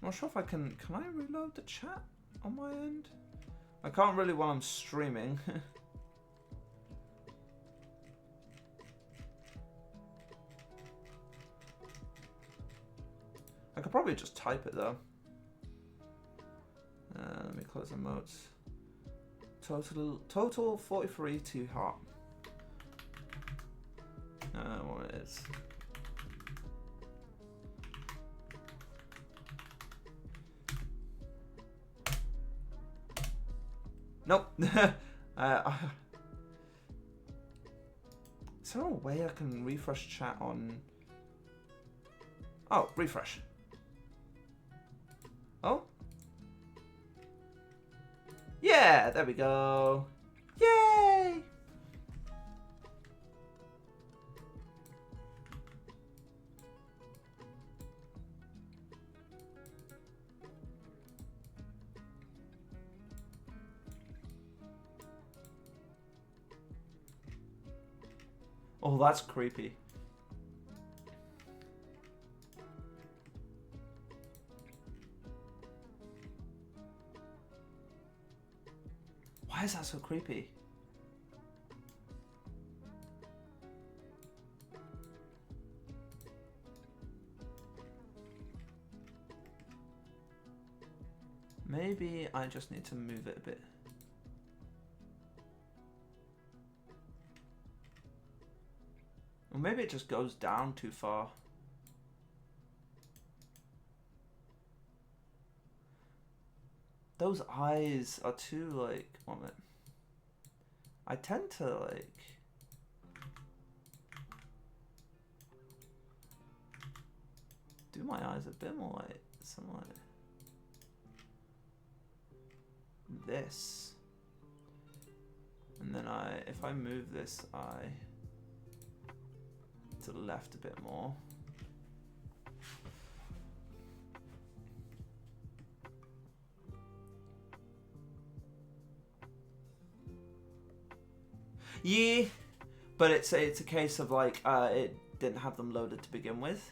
I'm not sure if I can... Can I reload the chat on my end? I can't really while I'm streaming. I could probably just type it though. Let me close emotes. Total 43 to heart. What it is. Nope. Is there a way I can refresh chat on... Oh, refresh. Oh. Yeah, there we go. Yay! Oh, that's creepy. Why is that so creepy? Maybe I just need to move it a bit. Or maybe it just goes down too far. Those eyes are too, like, one minute. I tend to, like... do my eyes a bit more like, something like this. And then if I move this eye to the left a bit more. Yeah, but it's a case of like it didn't have them loaded to begin with.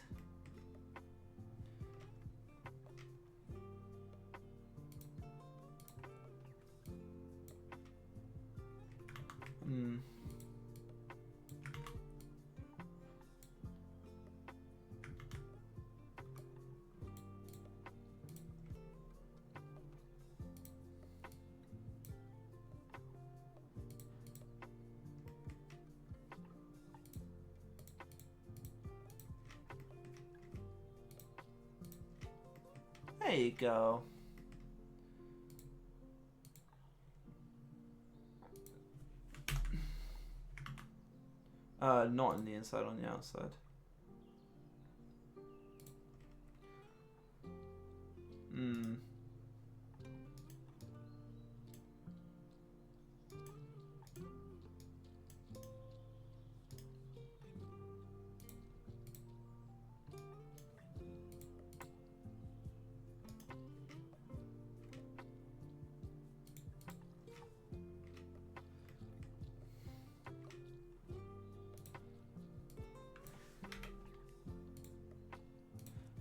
There you go. Not on the inside, on the outside. Hmm.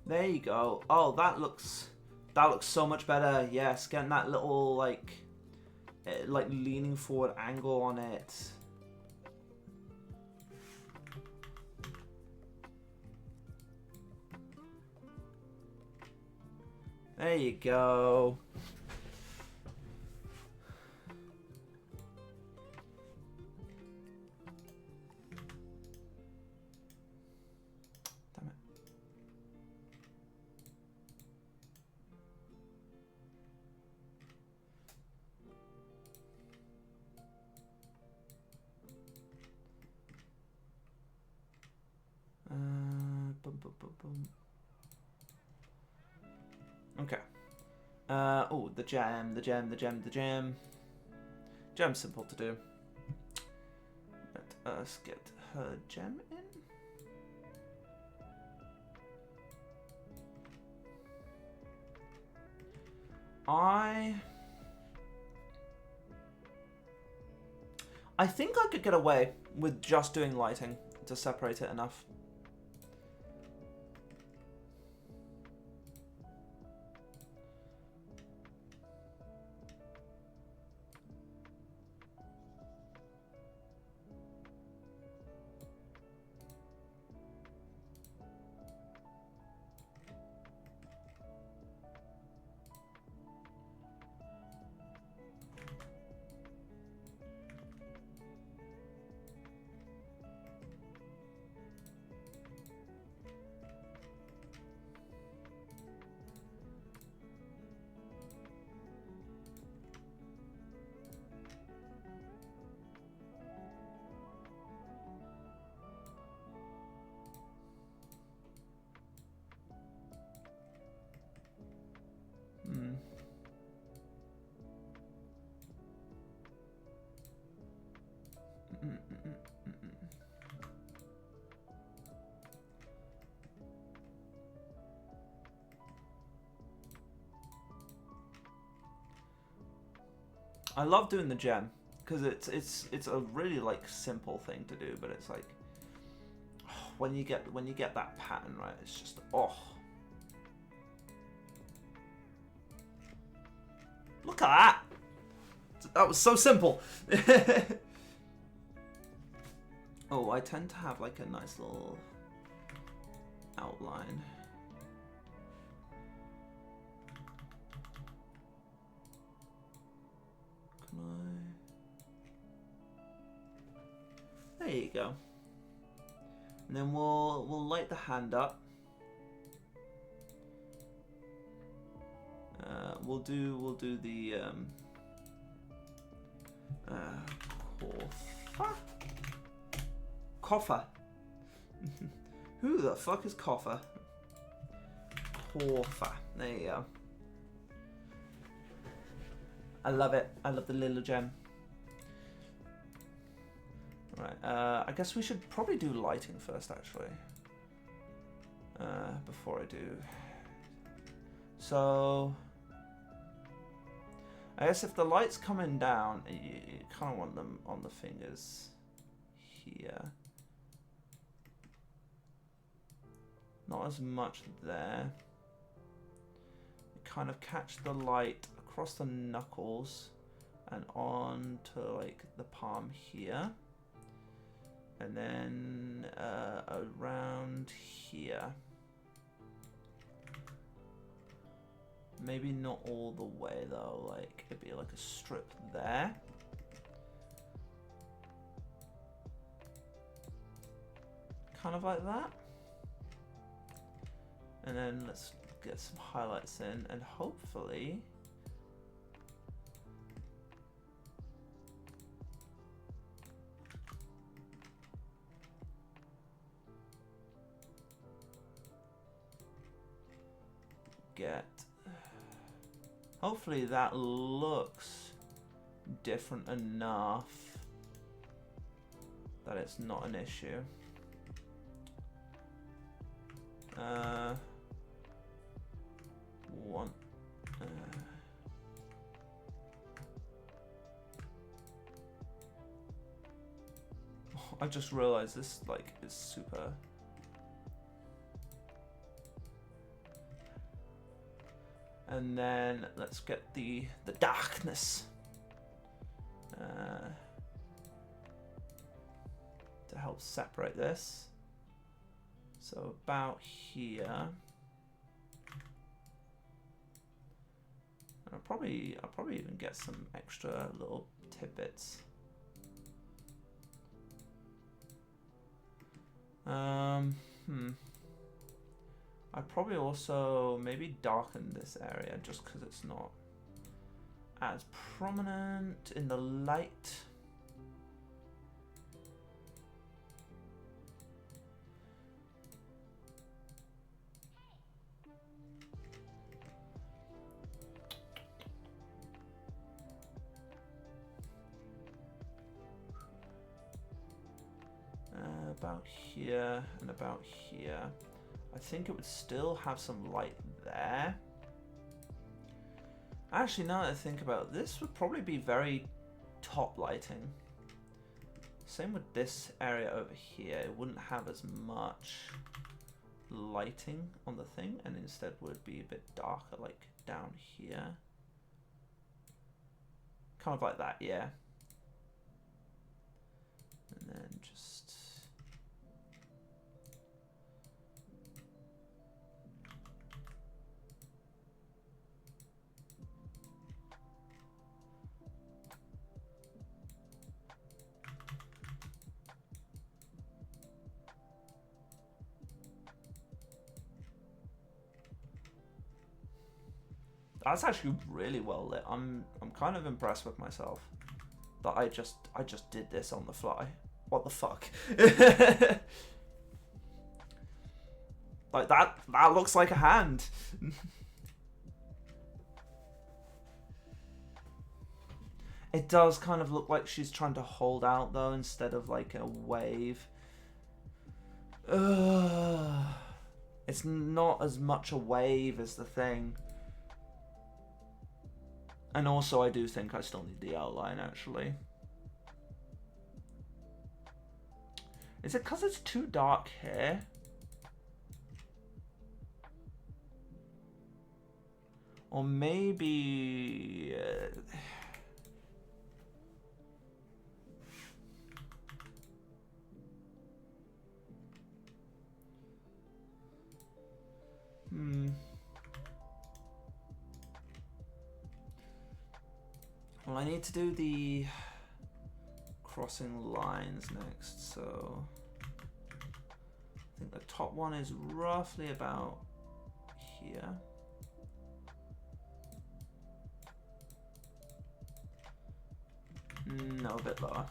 There you go. Oh, that looks so much better. Yes, getting that little like leaning forward angle on it. There you go. Damn it. Boom, boom, boom, boom. Okay. Oh, the gem. Gem's simple to do. Let us get her gem in. I think I could get away with just doing lighting to separate it enough. I love doing the gem because it's a really like simple thing to do, but it's like when you get that pattern right, it's just look at that. That was so simple. Oh, I tend to have like a nice little outline. There you go. And then we'll light the hand up. We'll do the Coffer. Who the fuck is Coffer? Coffer. There you go. I love it. I love the little gem. Right. I guess we should probably do lighting first, actually. Before I do. So I guess if the light's coming down, you kind of want them on the fingers here. Not as much there. You kind of catch the light across the knuckles and on to like the palm here. And then around here. Maybe not all the way though, like it'd be like a strip there. Kind of like that. And then let's get some highlights in, and hopefully hopefully that looks different enough that it's not an issue. One. I just realized this like is super. And then let's get the darkness to help separate this. So about here. I'll probably even get some extra little tidbits. I'd probably also maybe darken this area just because it's not as prominent in the light. About here and about here. I think it would still have some light there. Actually, now that I think about it, this would probably be very top lighting. Same with this area over here. It wouldn't have as much lighting on the thing, and instead would be a bit darker, like down here. Kind of like that, yeah. And then just... That's actually really well lit. I'm kind of impressed with myself that I just did this on the fly. What the fuck? Like that looks like a hand. It does kind of look like she's trying to hold out though instead of like a wave. It's not as much a wave as the thing. And also, I do think I still need the outline, actually. Is it because it's too dark here? Or maybe... Well, I need to do the crossing lines next, so I think the top one is roughly about here. No, a bit lower.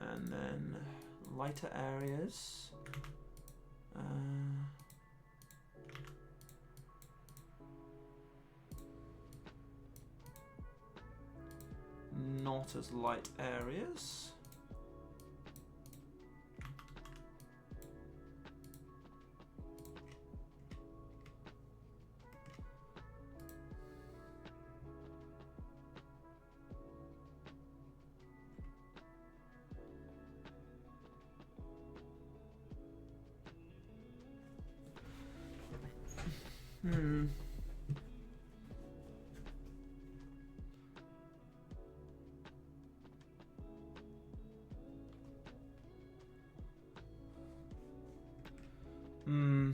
And then lighter areas. Not as light areas. Hmm. Hmm.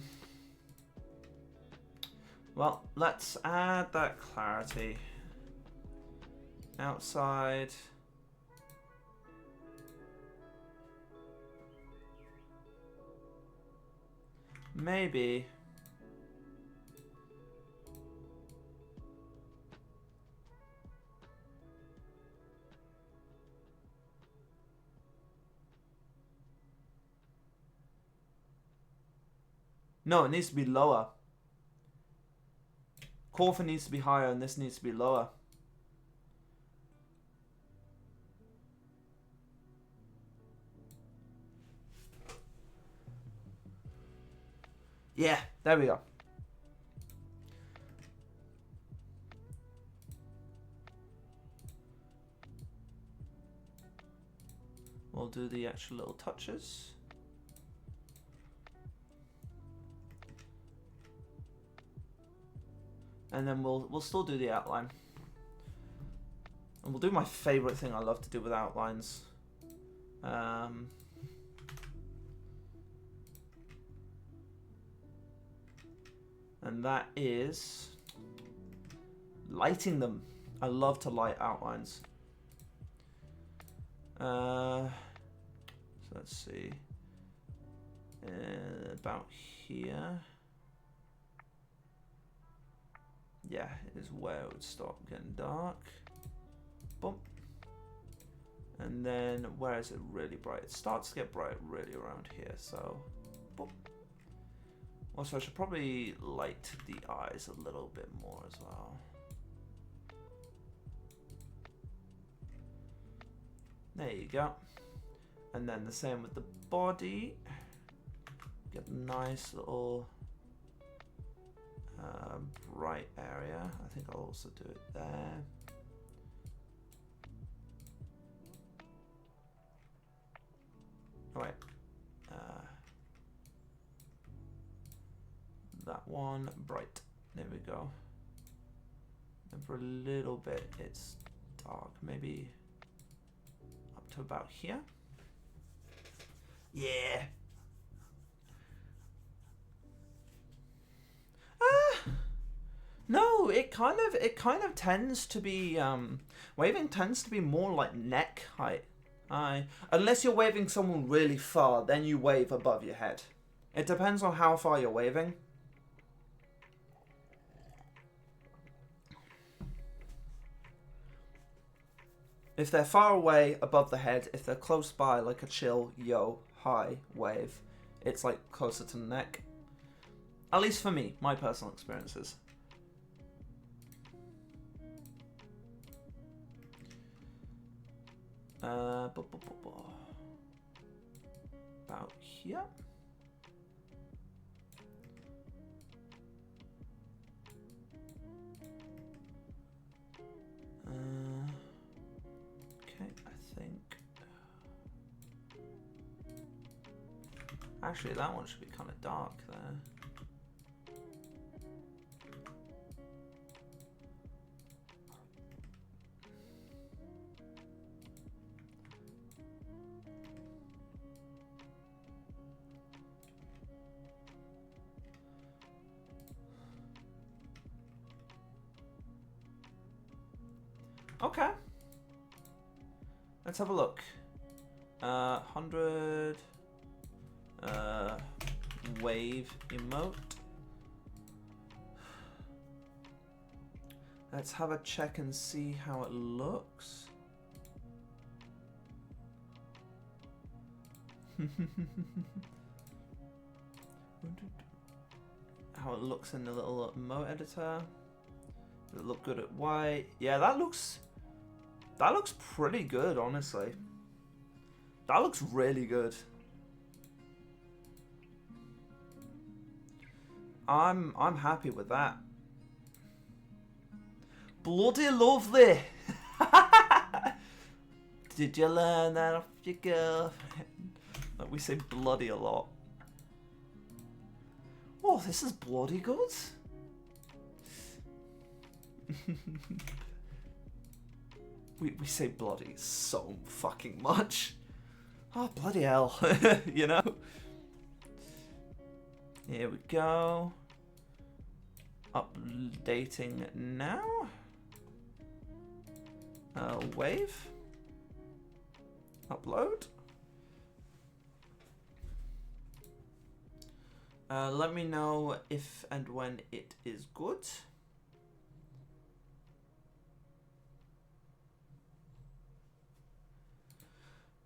Well, let's add that clarity. Outside. Maybe. No, it needs to be lower. Corfa needs to be higher and this needs to be lower. Yeah, there we go. We'll do the actual little touches. And then we'll still do the outline. And we'll do my favorite thing I love to do with outlines. And that is lighting them. I love to light outlines. So let's see. About here. Yeah, is where it would start getting dark. Boom. And then where is it really bright? It starts to get bright really around here, so boom. Also, I should probably light the eyes a little bit more as well. There you go. And then the same with the body. Get a nice little bright area. I think I'll also do it there. Alright. That one bright. There we go. And for a little bit it's dark. Maybe up to about here. Yeah. No, it kind of tends to be waving tends to be more like neck height. Unless you're waving someone really far, then you wave above your head. It depends on how far you're waving. If they're far away, above the head. If they're close by, like a chill, yo, hi wave, it's like closer to the neck. At least for me, my personal experiences. About here. Okay, I think. Actually, that one should be kind of dark there. Okay. Let's have a look. 100 wave emote. Let's have a check and see how it looks. How it looks in the little emote editor. Does it look good at white? Yeah, that looks pretty good, honestly. That looks really good. I'm happy with that. Bloody lovely. Did you learn that off your girlfriend? Like, we say bloody a lot. Oh, this is bloody good. We say bloody so fucking much. Oh, bloody hell. You know? Here we go. Updating now. Wave. Upload. Let me know if and when it is good.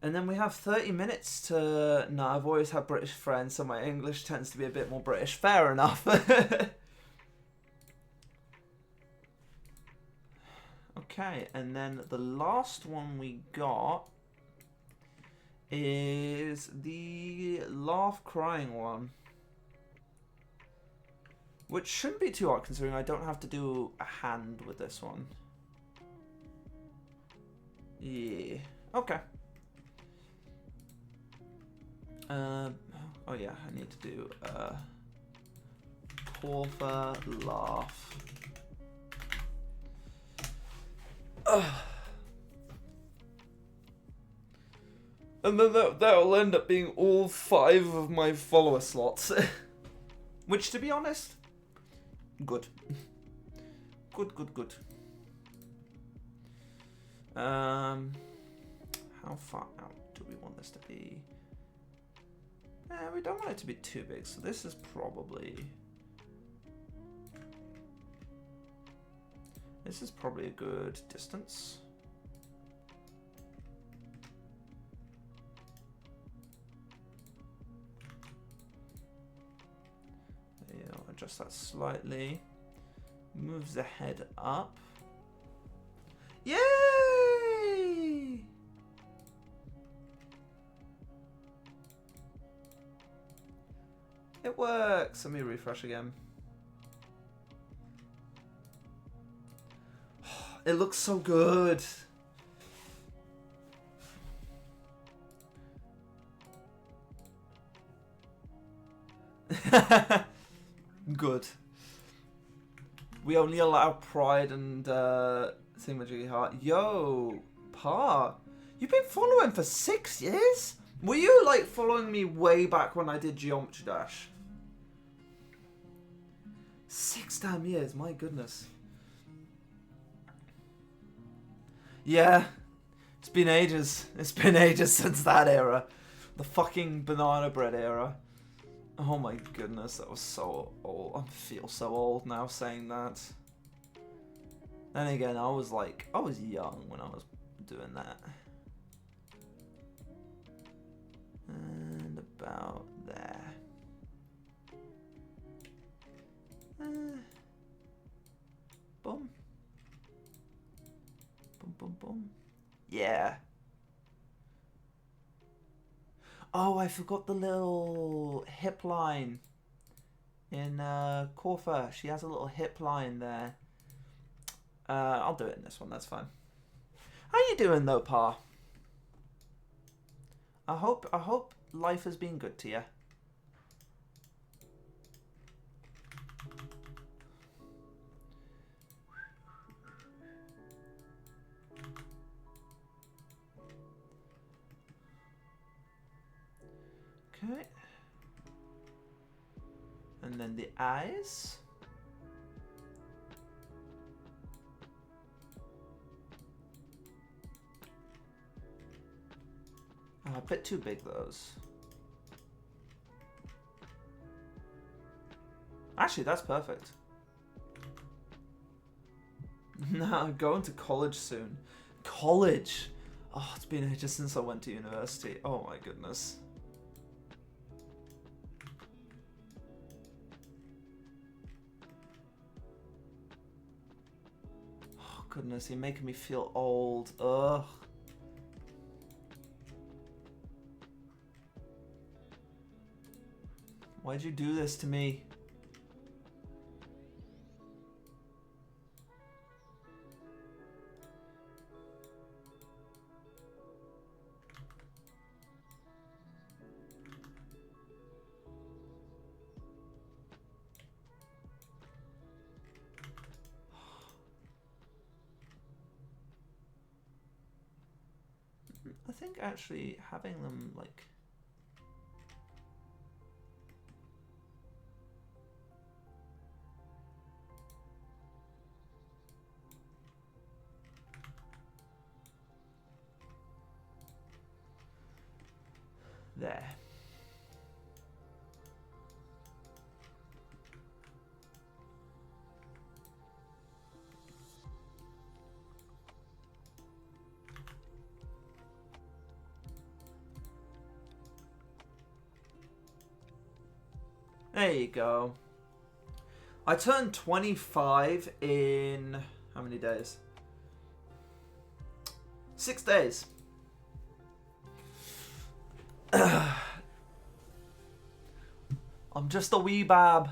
And then we have 30 minutes to... No, I've always had British friends, so my English tends to be a bit more British. Fair enough. Okay, and then the last one we got is the laugh crying one. Which shouldn't be too hard considering I don't have to do a hand with this one. Yeah. Okay. Oh yeah, I need to do Porfa laugh. And then that'll end up being all 5 of my follower slots. Which, to be honest, good. Good. How far out do we want this to be? We don't want it to be too big, so this is probably... This is probably a good distance. I'll adjust that slightly. Moves the head up. Yay! It works. Let me refresh again. It looks so good. Good. We only allow Pride and Thingamajiggy Heart. Yo, Pa, you've been following for 6 years? Were you like following me way back when I did Geometry Dash? 6 damn years, my goodness. Yeah, it's been ages. It's been ages since that era. The fucking banana bread era. Oh my goodness, that was so old. I feel so old now saying that. Then again, I was young when I was doing that. And about there. Boom. Boom. Yeah. Oh, I forgot the little hip line in Corfa. She has a little hip line there. I'll do it in this one. That's fine. How you doing though, Pa? I hope life has been good to you. Okay. And then the eyes. Oh, a bit too big, those. Actually, that's perfect. Nah, I'm going to college soon. College! Oh, it's been ages since I went to university. Oh my goodness. Oh goodness, you're making me feel old. Ugh. Why'd you do this to me? I think actually having them like there. There you go. I turned 25 in how many days? 6 days. I'm just a wee bab.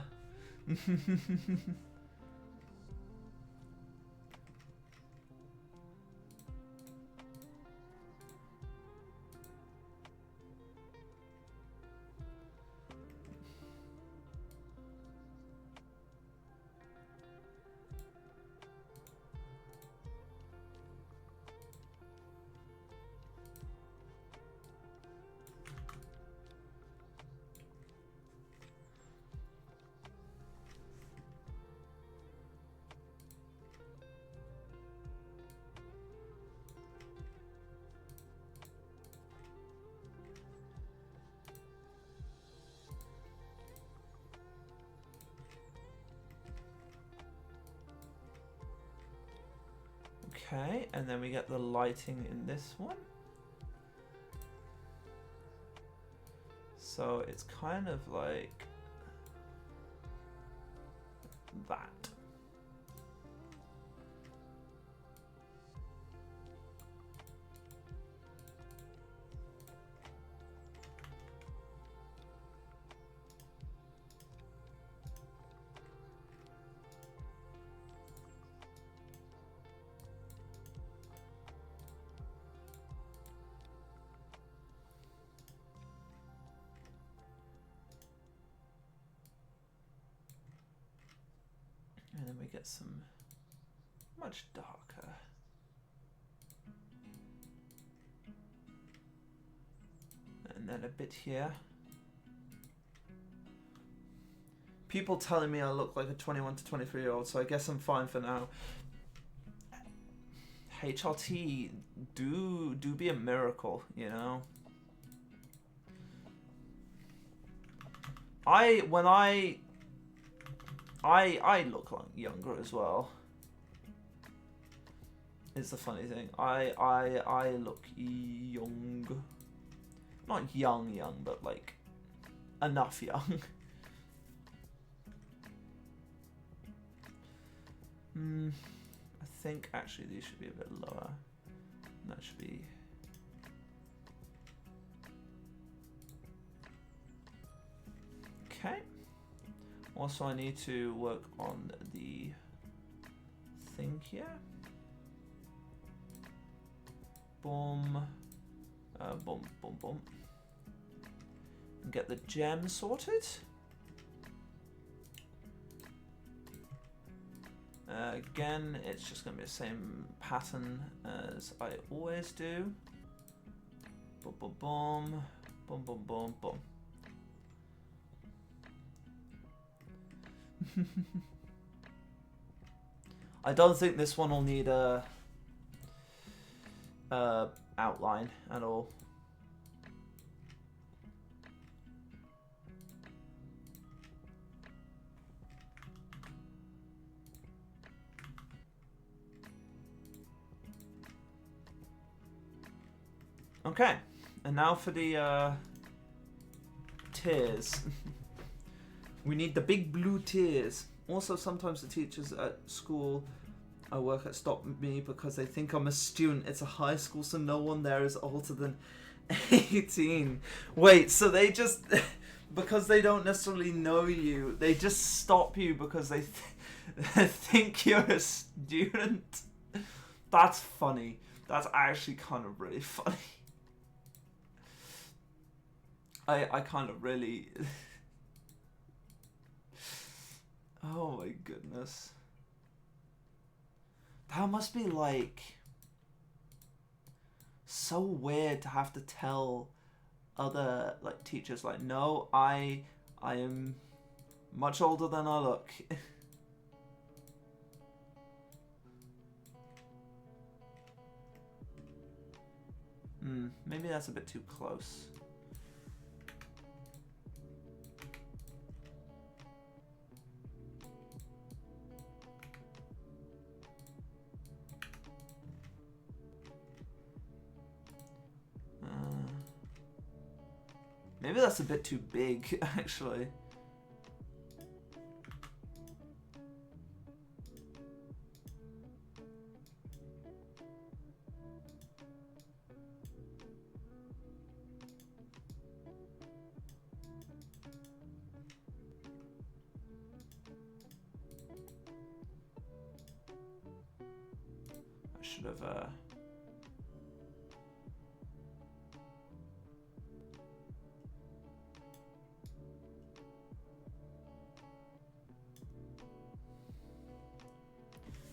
Okay, and then we get the lighting in this one. So it's kind of like that. And then we get some much darker. And then a bit here. People telling me I look like a 21 to 23-year-old, so I guess I'm fine for now. HRT, do be a miracle, you know? I look like younger as well. Is the funny thing. I look young. Not young, but like enough young. I think actually these should be a bit lower. That should be. Okay. Also, I need to work on the thing here. Boom. Boom, boom, boom. And get the gem sorted. Again, it's just going to be the same pattern as I always do. Boom, boom, boom. Boom, boom, boom, boom. I don't think this one will need a outline at all. Okay, and now for the tears. We need the big blue tears. Also, sometimes the teachers at school I work at stop me because they think I'm a student. It's a high school, so no one there is older than 18. Wait, so they just, because they don't necessarily know you, they just stop you because they think you're a student? That's funny. That's actually kind of really funny. I kind of really... Oh my goodness. That must be like so weird to have to tell other like teachers like, no, I am much older than I look. Maybe that's a bit too close. Maybe that's a bit too big, actually. I should have,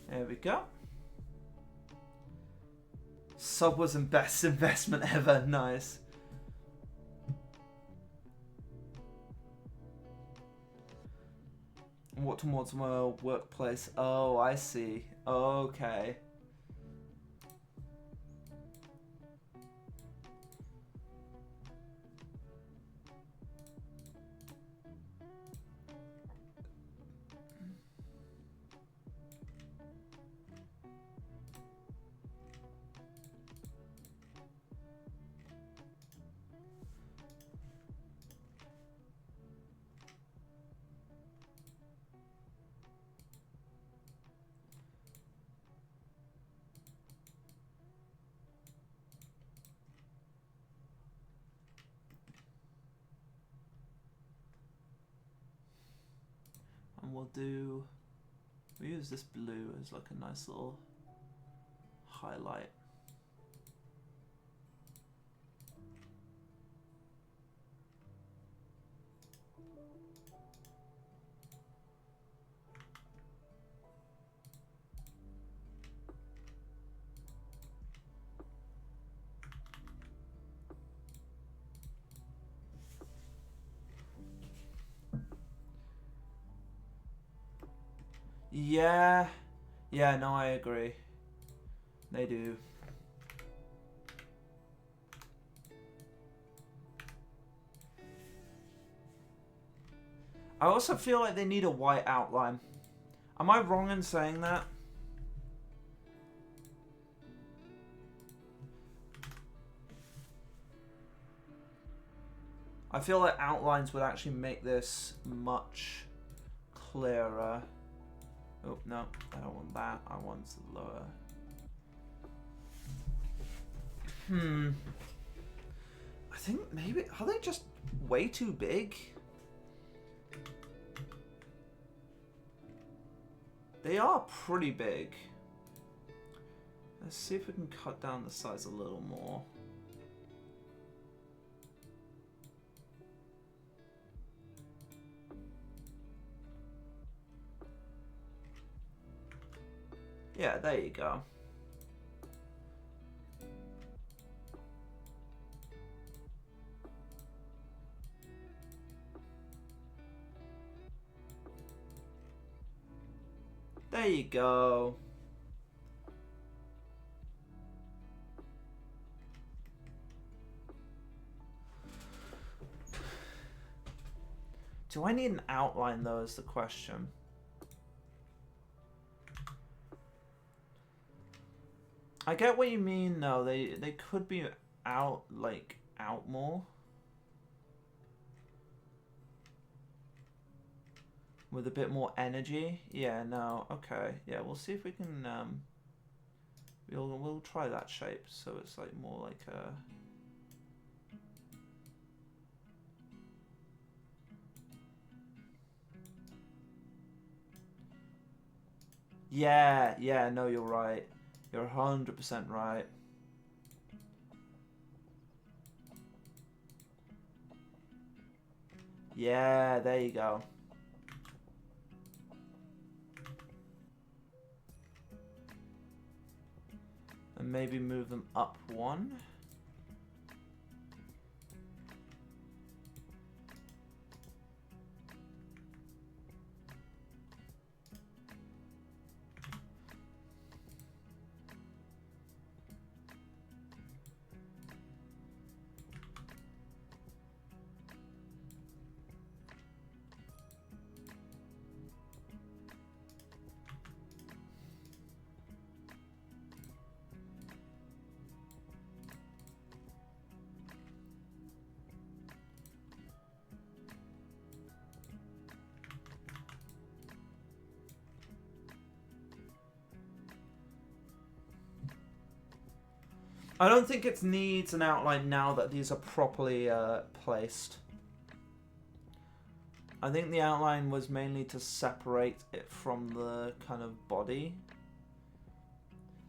There we go. Sub was the best investment ever. Nice. What towards my workplace? Oh, I see. Okay. And we'll use this blue as like a nice little highlight. Yeah, no, I agree. They do. I also feel like they need a white outline. Am I wrong in saying that? I feel like outlines would actually make this much clearer. Oh, no, I don't want that. I want the lower. I think maybe, are they just way too big? They are pretty big. Let's see if we can cut down the size a little more. Yeah, there you go. There you go. Do I need an outline though is the question. I get what you mean though. They could be out more. With a bit more energy. Yeah, no, okay. Yeah, we'll see if we can we'll try that shape so it's like more like a Yeah, no, you're right. You're 100% right. Yeah, there you go. And maybe move them up one. I don't think it needs an outline now that these are properly placed. I think the outline was mainly to separate it from the kind of body.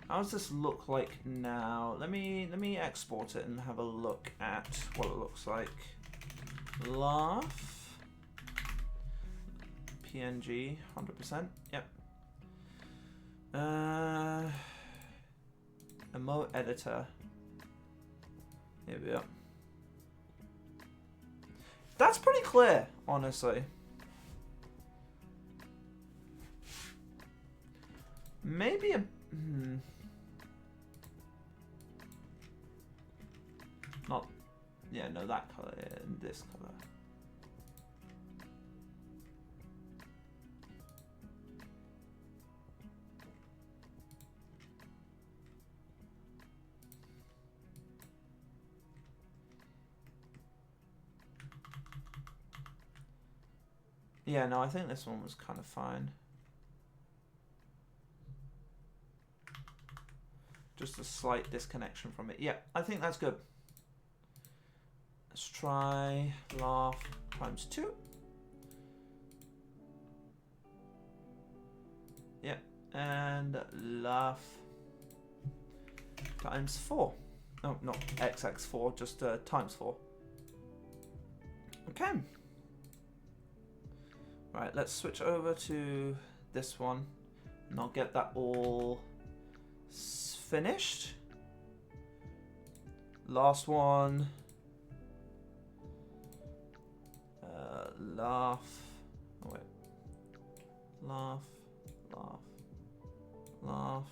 How does this look like now? Let me export it and have a look at what it looks like. Laugh. PNG, 100%. Yep. Emote editor. Here we go. That's pretty clear, honestly. Maybe a... Not... Yeah, no, that color and this color. Yeah, no, I think this one was kind of fine. Just a slight disconnection from it. Yeah, I think that's good. Let's try laugh times 2. Yeah, and laugh times 4. Oh, not XX4, just times 4. Okay. Right, let's switch over to this one, and I'll get that all finished. Last one. Laugh. Oh wait. Laugh. Laugh. Laugh.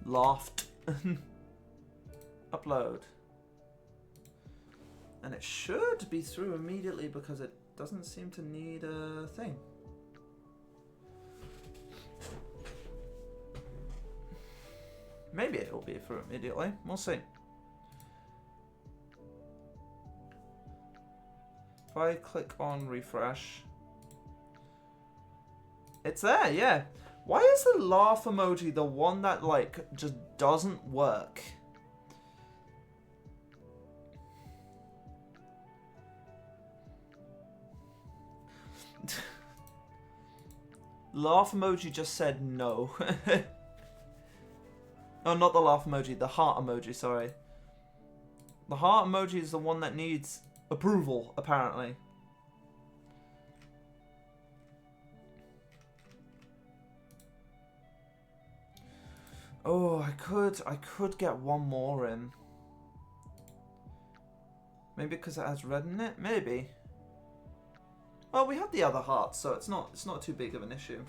Laughed. Upload. And it should be through immediately because it doesn't seem to need a thing. Maybe it'll be through immediately. We'll see. If I click on refresh, it's there, yeah. Why is the laugh emoji the one that, like, just doesn't work? Laugh emoji just said no. Oh, not the laugh emoji, the heart emoji, sorry. The heart emoji is the one that needs approval, apparently. Oh, I could get one more in. Maybe because it has red in it? Maybe. Well, we have the other heart, so it's not too big of an issue.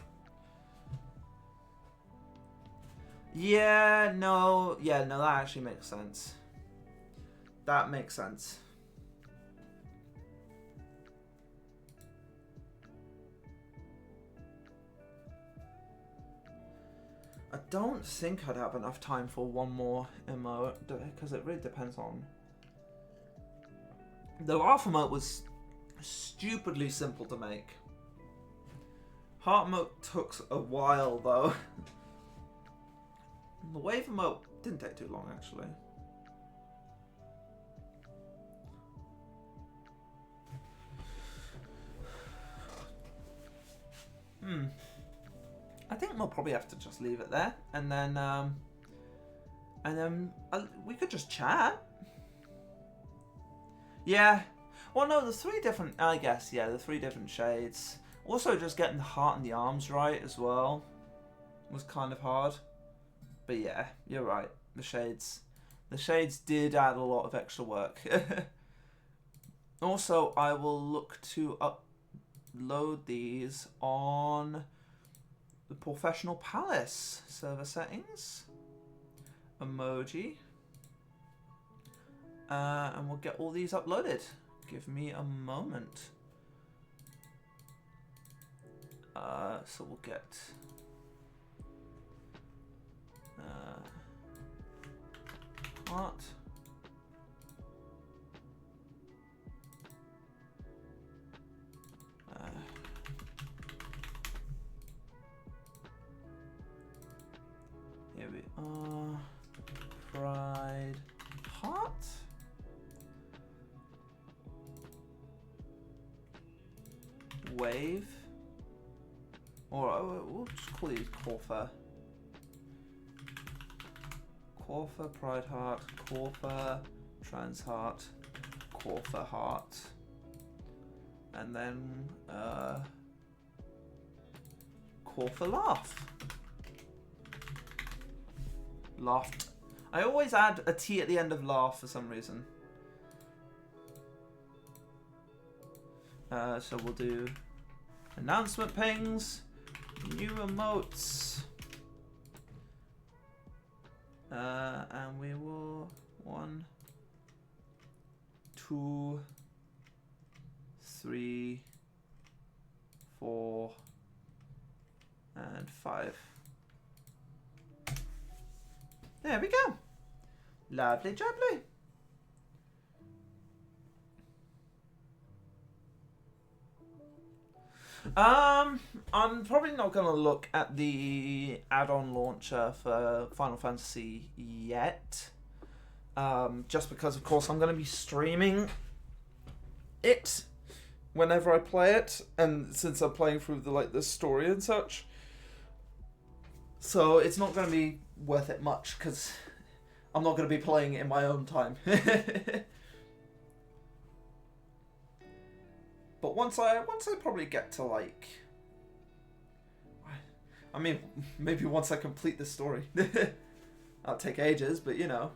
Yeah, no, that actually makes sense. That makes sense. I don't think I'd have enough time for one more emote, because it really depends on... The laugh emote was stupidly simple to make. Heart emote took a while, though. The wave emote didn't take too long, actually. I think we'll probably have to just leave it there, and then we could just chat. Yeah. Well, no, the 3 different. I guess yeah, the 3 different shades. Also, just getting the heart and the arms right as well. was kind of hard. But yeah, you're right. The shades did add a lot of extra work. Also, I will look to upload these on the Professional Palace server settings, emoji, and we'll get all these uploaded. Give me a moment. So we'll get heart. Here we are. Pride heart. Wave. Or we'll just call these Corfa. Corfa, Pride Heart, Corfa, Trans Heart, Corfa Heart. And then Corfa Laugh. Laughed. I always add a T at the end of laugh for some reason. So we'll do announcement pings, new emotes, and we will 1, 2, 3, 4, and 5. There we go. Lovely jubbly. I'm probably not going to look at the add-on launcher for Final Fantasy yet. Just because, of course, I'm going to be streaming it whenever I play it, and since I'm playing through the story and such. So it's not going to be worth it much, because I'm not going to be playing it in my own time. But once I probably get to I mean, maybe once I complete the story. That'll take ages, but you know.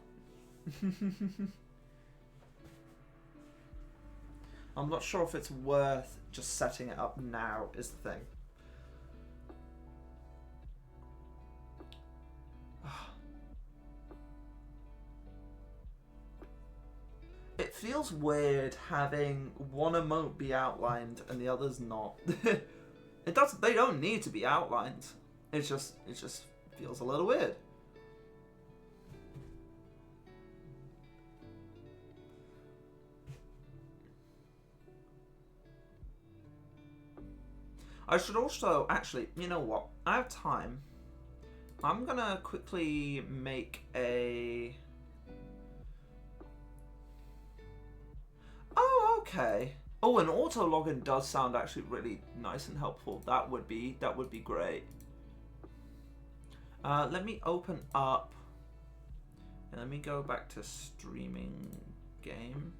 I'm not sure if it's worth just setting it up now is the thing. It feels weird having one emote be outlined and the others not. They don't need to be outlined. It just feels a little weird. I should also actually, you know what? I have time. I'm gonna quickly make a. Oh, okay. Oh, an auto login does sound actually really nice and helpful. That would be great. Let me open up and let me go back to streaming game.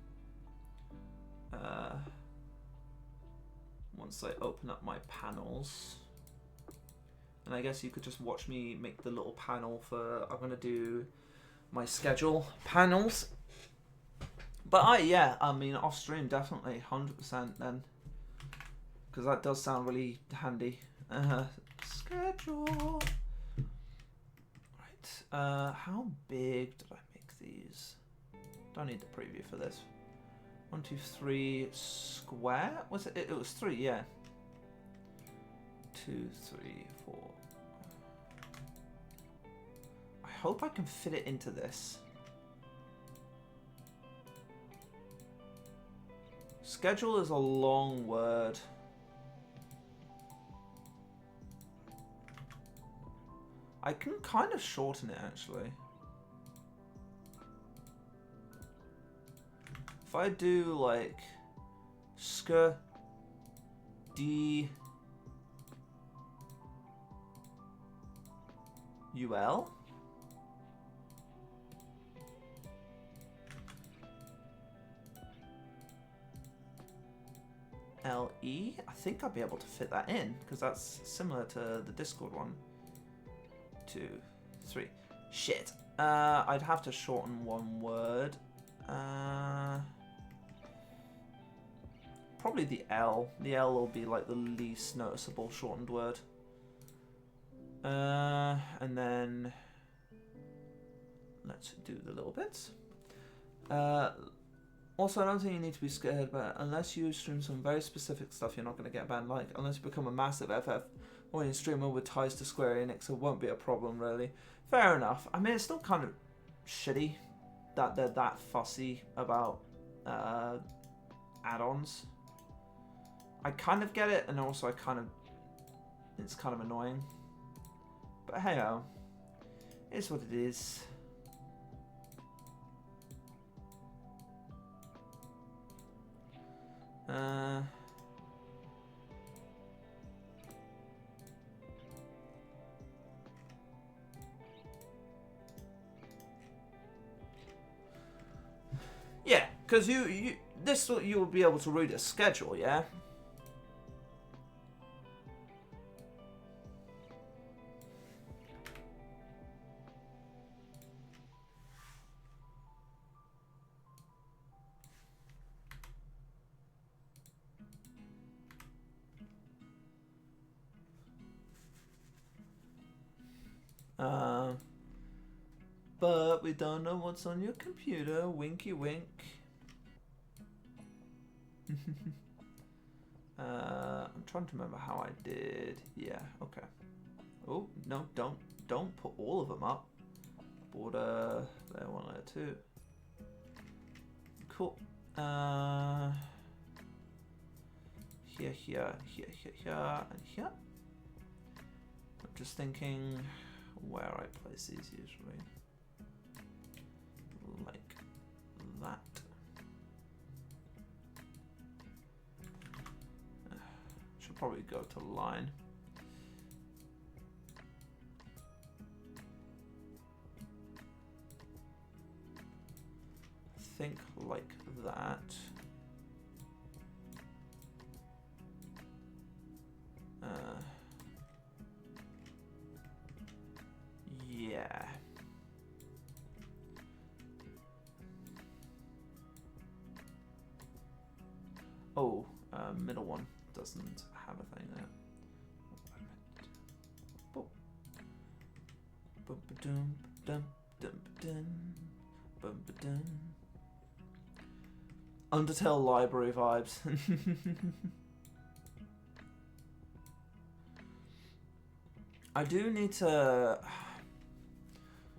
Once I open up my panels, and I guess you could just watch me make the little panel for. I'm gonna do my schedule panels. But I mean, off stream definitely 100% then, because that does sound really handy. Schedule. Right. How big did I make these? Don't need the preview for this. 1, 2, 3 square. Was it? It was 3. Yeah. 2, 3, 4. I hope I can fit it into this. Schedule is a long word. I can kind of shorten it actually. If I do like D UL. LE, I think I'll be able to fit that in because that's similar to the Discord one. 2, 3. Shit. I'd have to shorten one word. Probably the L. The L will be like the least noticeable shortened word. And then let's do the little bits. Also, I don't think you need to be scared, but unless you stream some very specific stuff, you're not going to get banned. Like, unless you become a massive FF or you streamer with ties to Square Enix, it won't be a problem, really. Fair enough. I mean, it's still kind of shitty that they're that fussy about add-ons. I kind of get it, and also it's kind of annoying. But hey-oh, it's what it is. Yeah, because you will be able to read a schedule, yeah. But we don't know what's on your computer. Winky wink. I'm trying to remember how I did. Yeah, okay. Oh, no, don't put all of them up. Border, there, 1 layer 2. Cool. Here, and here. I'm just thinking where I place these usually. Like that. Should probably go to line. Think like that. Yeah. Oh, middle one doesn't have a thing there. Boop. Boop ba-dum, dum, dum, ba-dum, bum ba-dum. Undertale library vibes. I do need to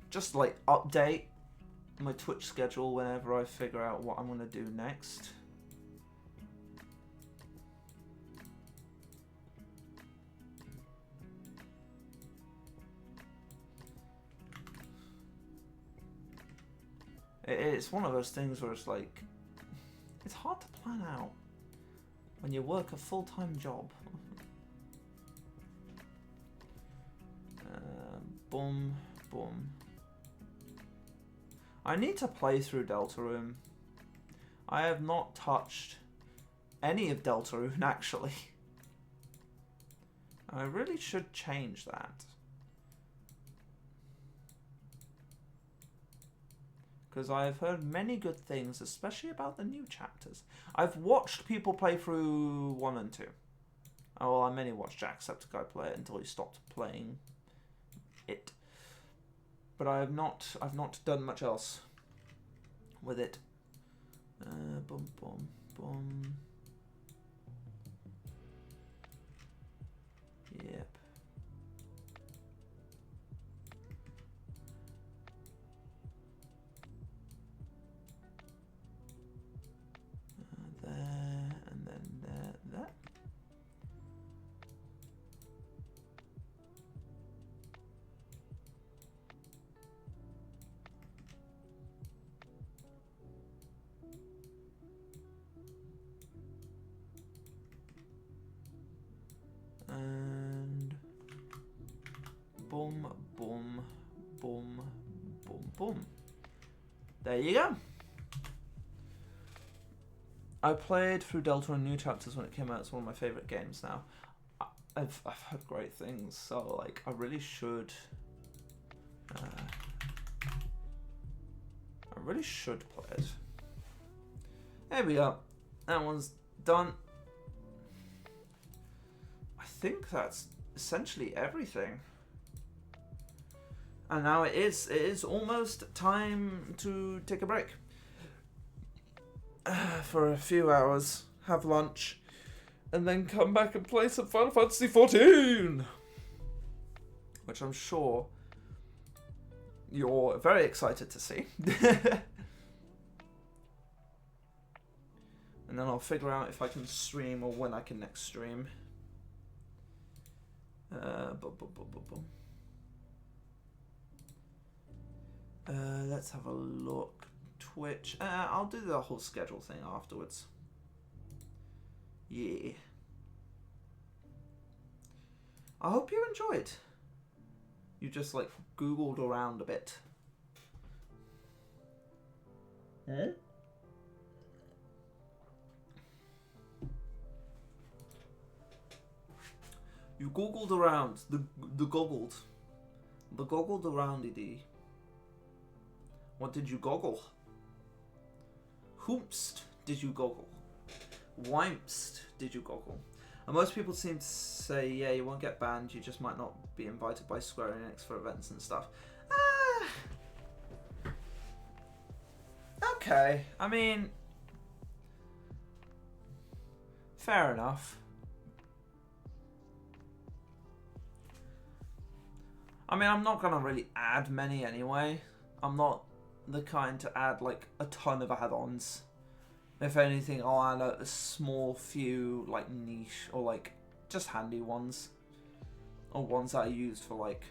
just like update my Twitch schedule whenever I figure out what I'm gonna do next. It's one of those things where it's like, it's hard to plan out when you work a full-time job. Boom, boom. I need to play through Deltarune. I have not touched any of Deltarune, actually. I really should change that. Because I've heard many good things, especially about the new chapters. I've watched people play through 1 and 2. Oh, well, I mainly watched Jacksepticeye play it until he stopped playing it. But I've not done much else with it. Boom, boom, boom. Yep. There, and then there. And boom, boom, boom, boom, boom. There you go. I played through Deltarune New Chapters when it came out. It's one of my favourite games now. I've heard great things, so like I really should I really should play it. There we go. That one's done. I think that's essentially everything. And now it is almost time to take a break. For a few hours, have lunch, and then come back and play some Final Fantasy XIV! Which I'm sure you're very excited to see. And then I'll figure out if I can stream or when I can next stream. Let's have a look. Twitch. I'll do the whole schedule thing afterwards. Yeah. I hope you enjoyed. You just like Googled around a bit. Eh? You Googled around. The goggled. The goggled around-y-dee. What did you goggle? Hoopst did you goggle? Wimpst did you goggle? And most people seem to say, yeah, you won't get banned, you just might not be invited by Square Enix for events and stuff. Okay, I mean, fair enough. I mean, I'm not gonna really add many anyway. I'm not the kind to add like a ton of add-ons. If anything, I'll add a small few like niche or like just handy ones, or ones that I used for like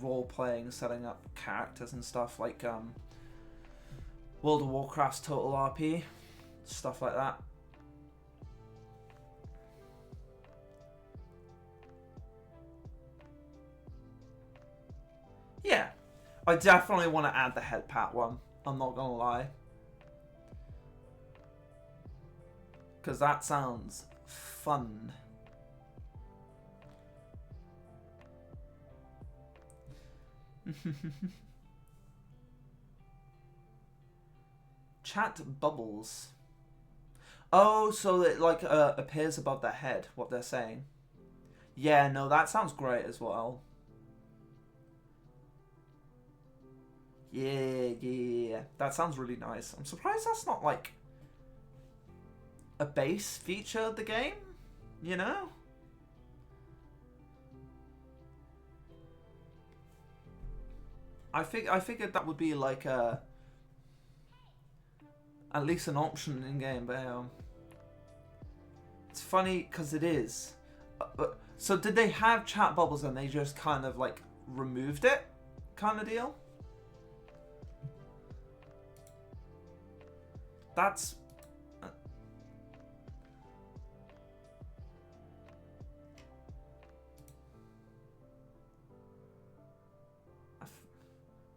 role playing, setting up characters and stuff, like World of Warcraft's Total RP, stuff like that. Yeah, I definitely want to add the head pat one. I'm not gonna lie. Because that sounds fun. Chat bubbles. Oh, so it like appears above their head, what they're saying. Yeah, no, that sounds great as well. Yeah. That sounds really nice. I'm surprised that's not like a base feature of the game, you know? I figured that would be like at least an option in game, but it's funny because it is. So did they have chat bubbles and they just kind of like removed it, kind of deal? That's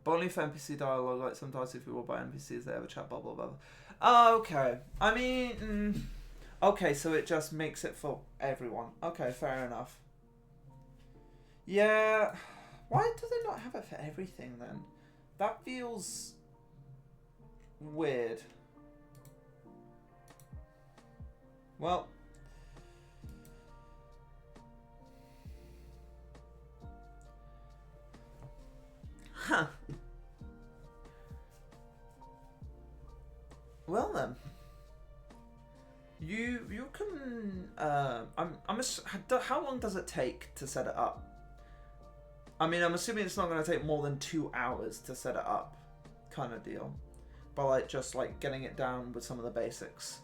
but only for NPC dialogue, like sometimes if you will buy NPCs, they have a chat bubble above. Oh, okay. I mean, okay, so it just makes it for everyone. Okay, fair enough. Yeah, why do they not have it for everything then? That feels weird. Well, huh. Well then, you can. How long does it take to set it up? I mean, I'm assuming it's not going to take more than 2 hours to set it up, kind of deal. But like just like getting it down with some of the basics.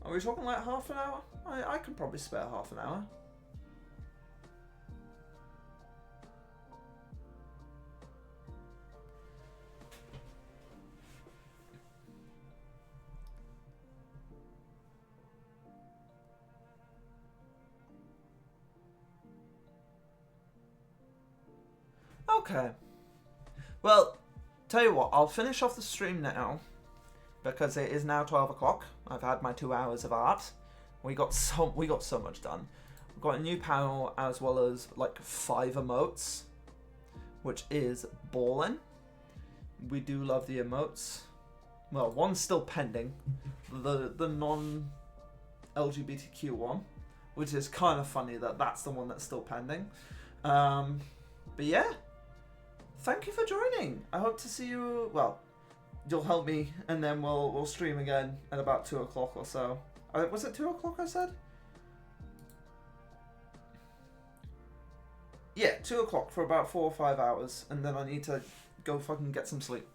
Are we talking like half an hour? I can probably spare half an hour. Okay. Well, tell you what, I'll finish off the stream now, because it is now 12 o'clock. I've had my 2 hours of art. We got so much done. We've got a new panel as well as like 5 emotes, which is ballin'. We do love the emotes. Well, one's still pending, the non-LGBTQ one, which is kind of funny that that's the one that's still pending. But yeah, thank you for joining. I hope to see you. Well, you'll help me, and then we'll stream again at about 2 o'clock or so. Was it 2 o'clock I said? Yeah, 2 o'clock for about 4 or 5 hours, and then I need to go fucking get some sleep.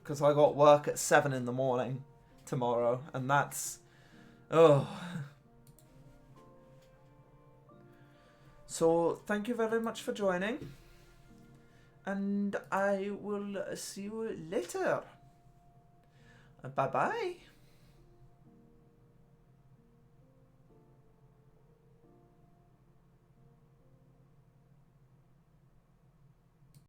Because I got work at 7 in the morning tomorrow, and that's... Oh. So, thank you very much for joining. And I will see you later. Bye-bye.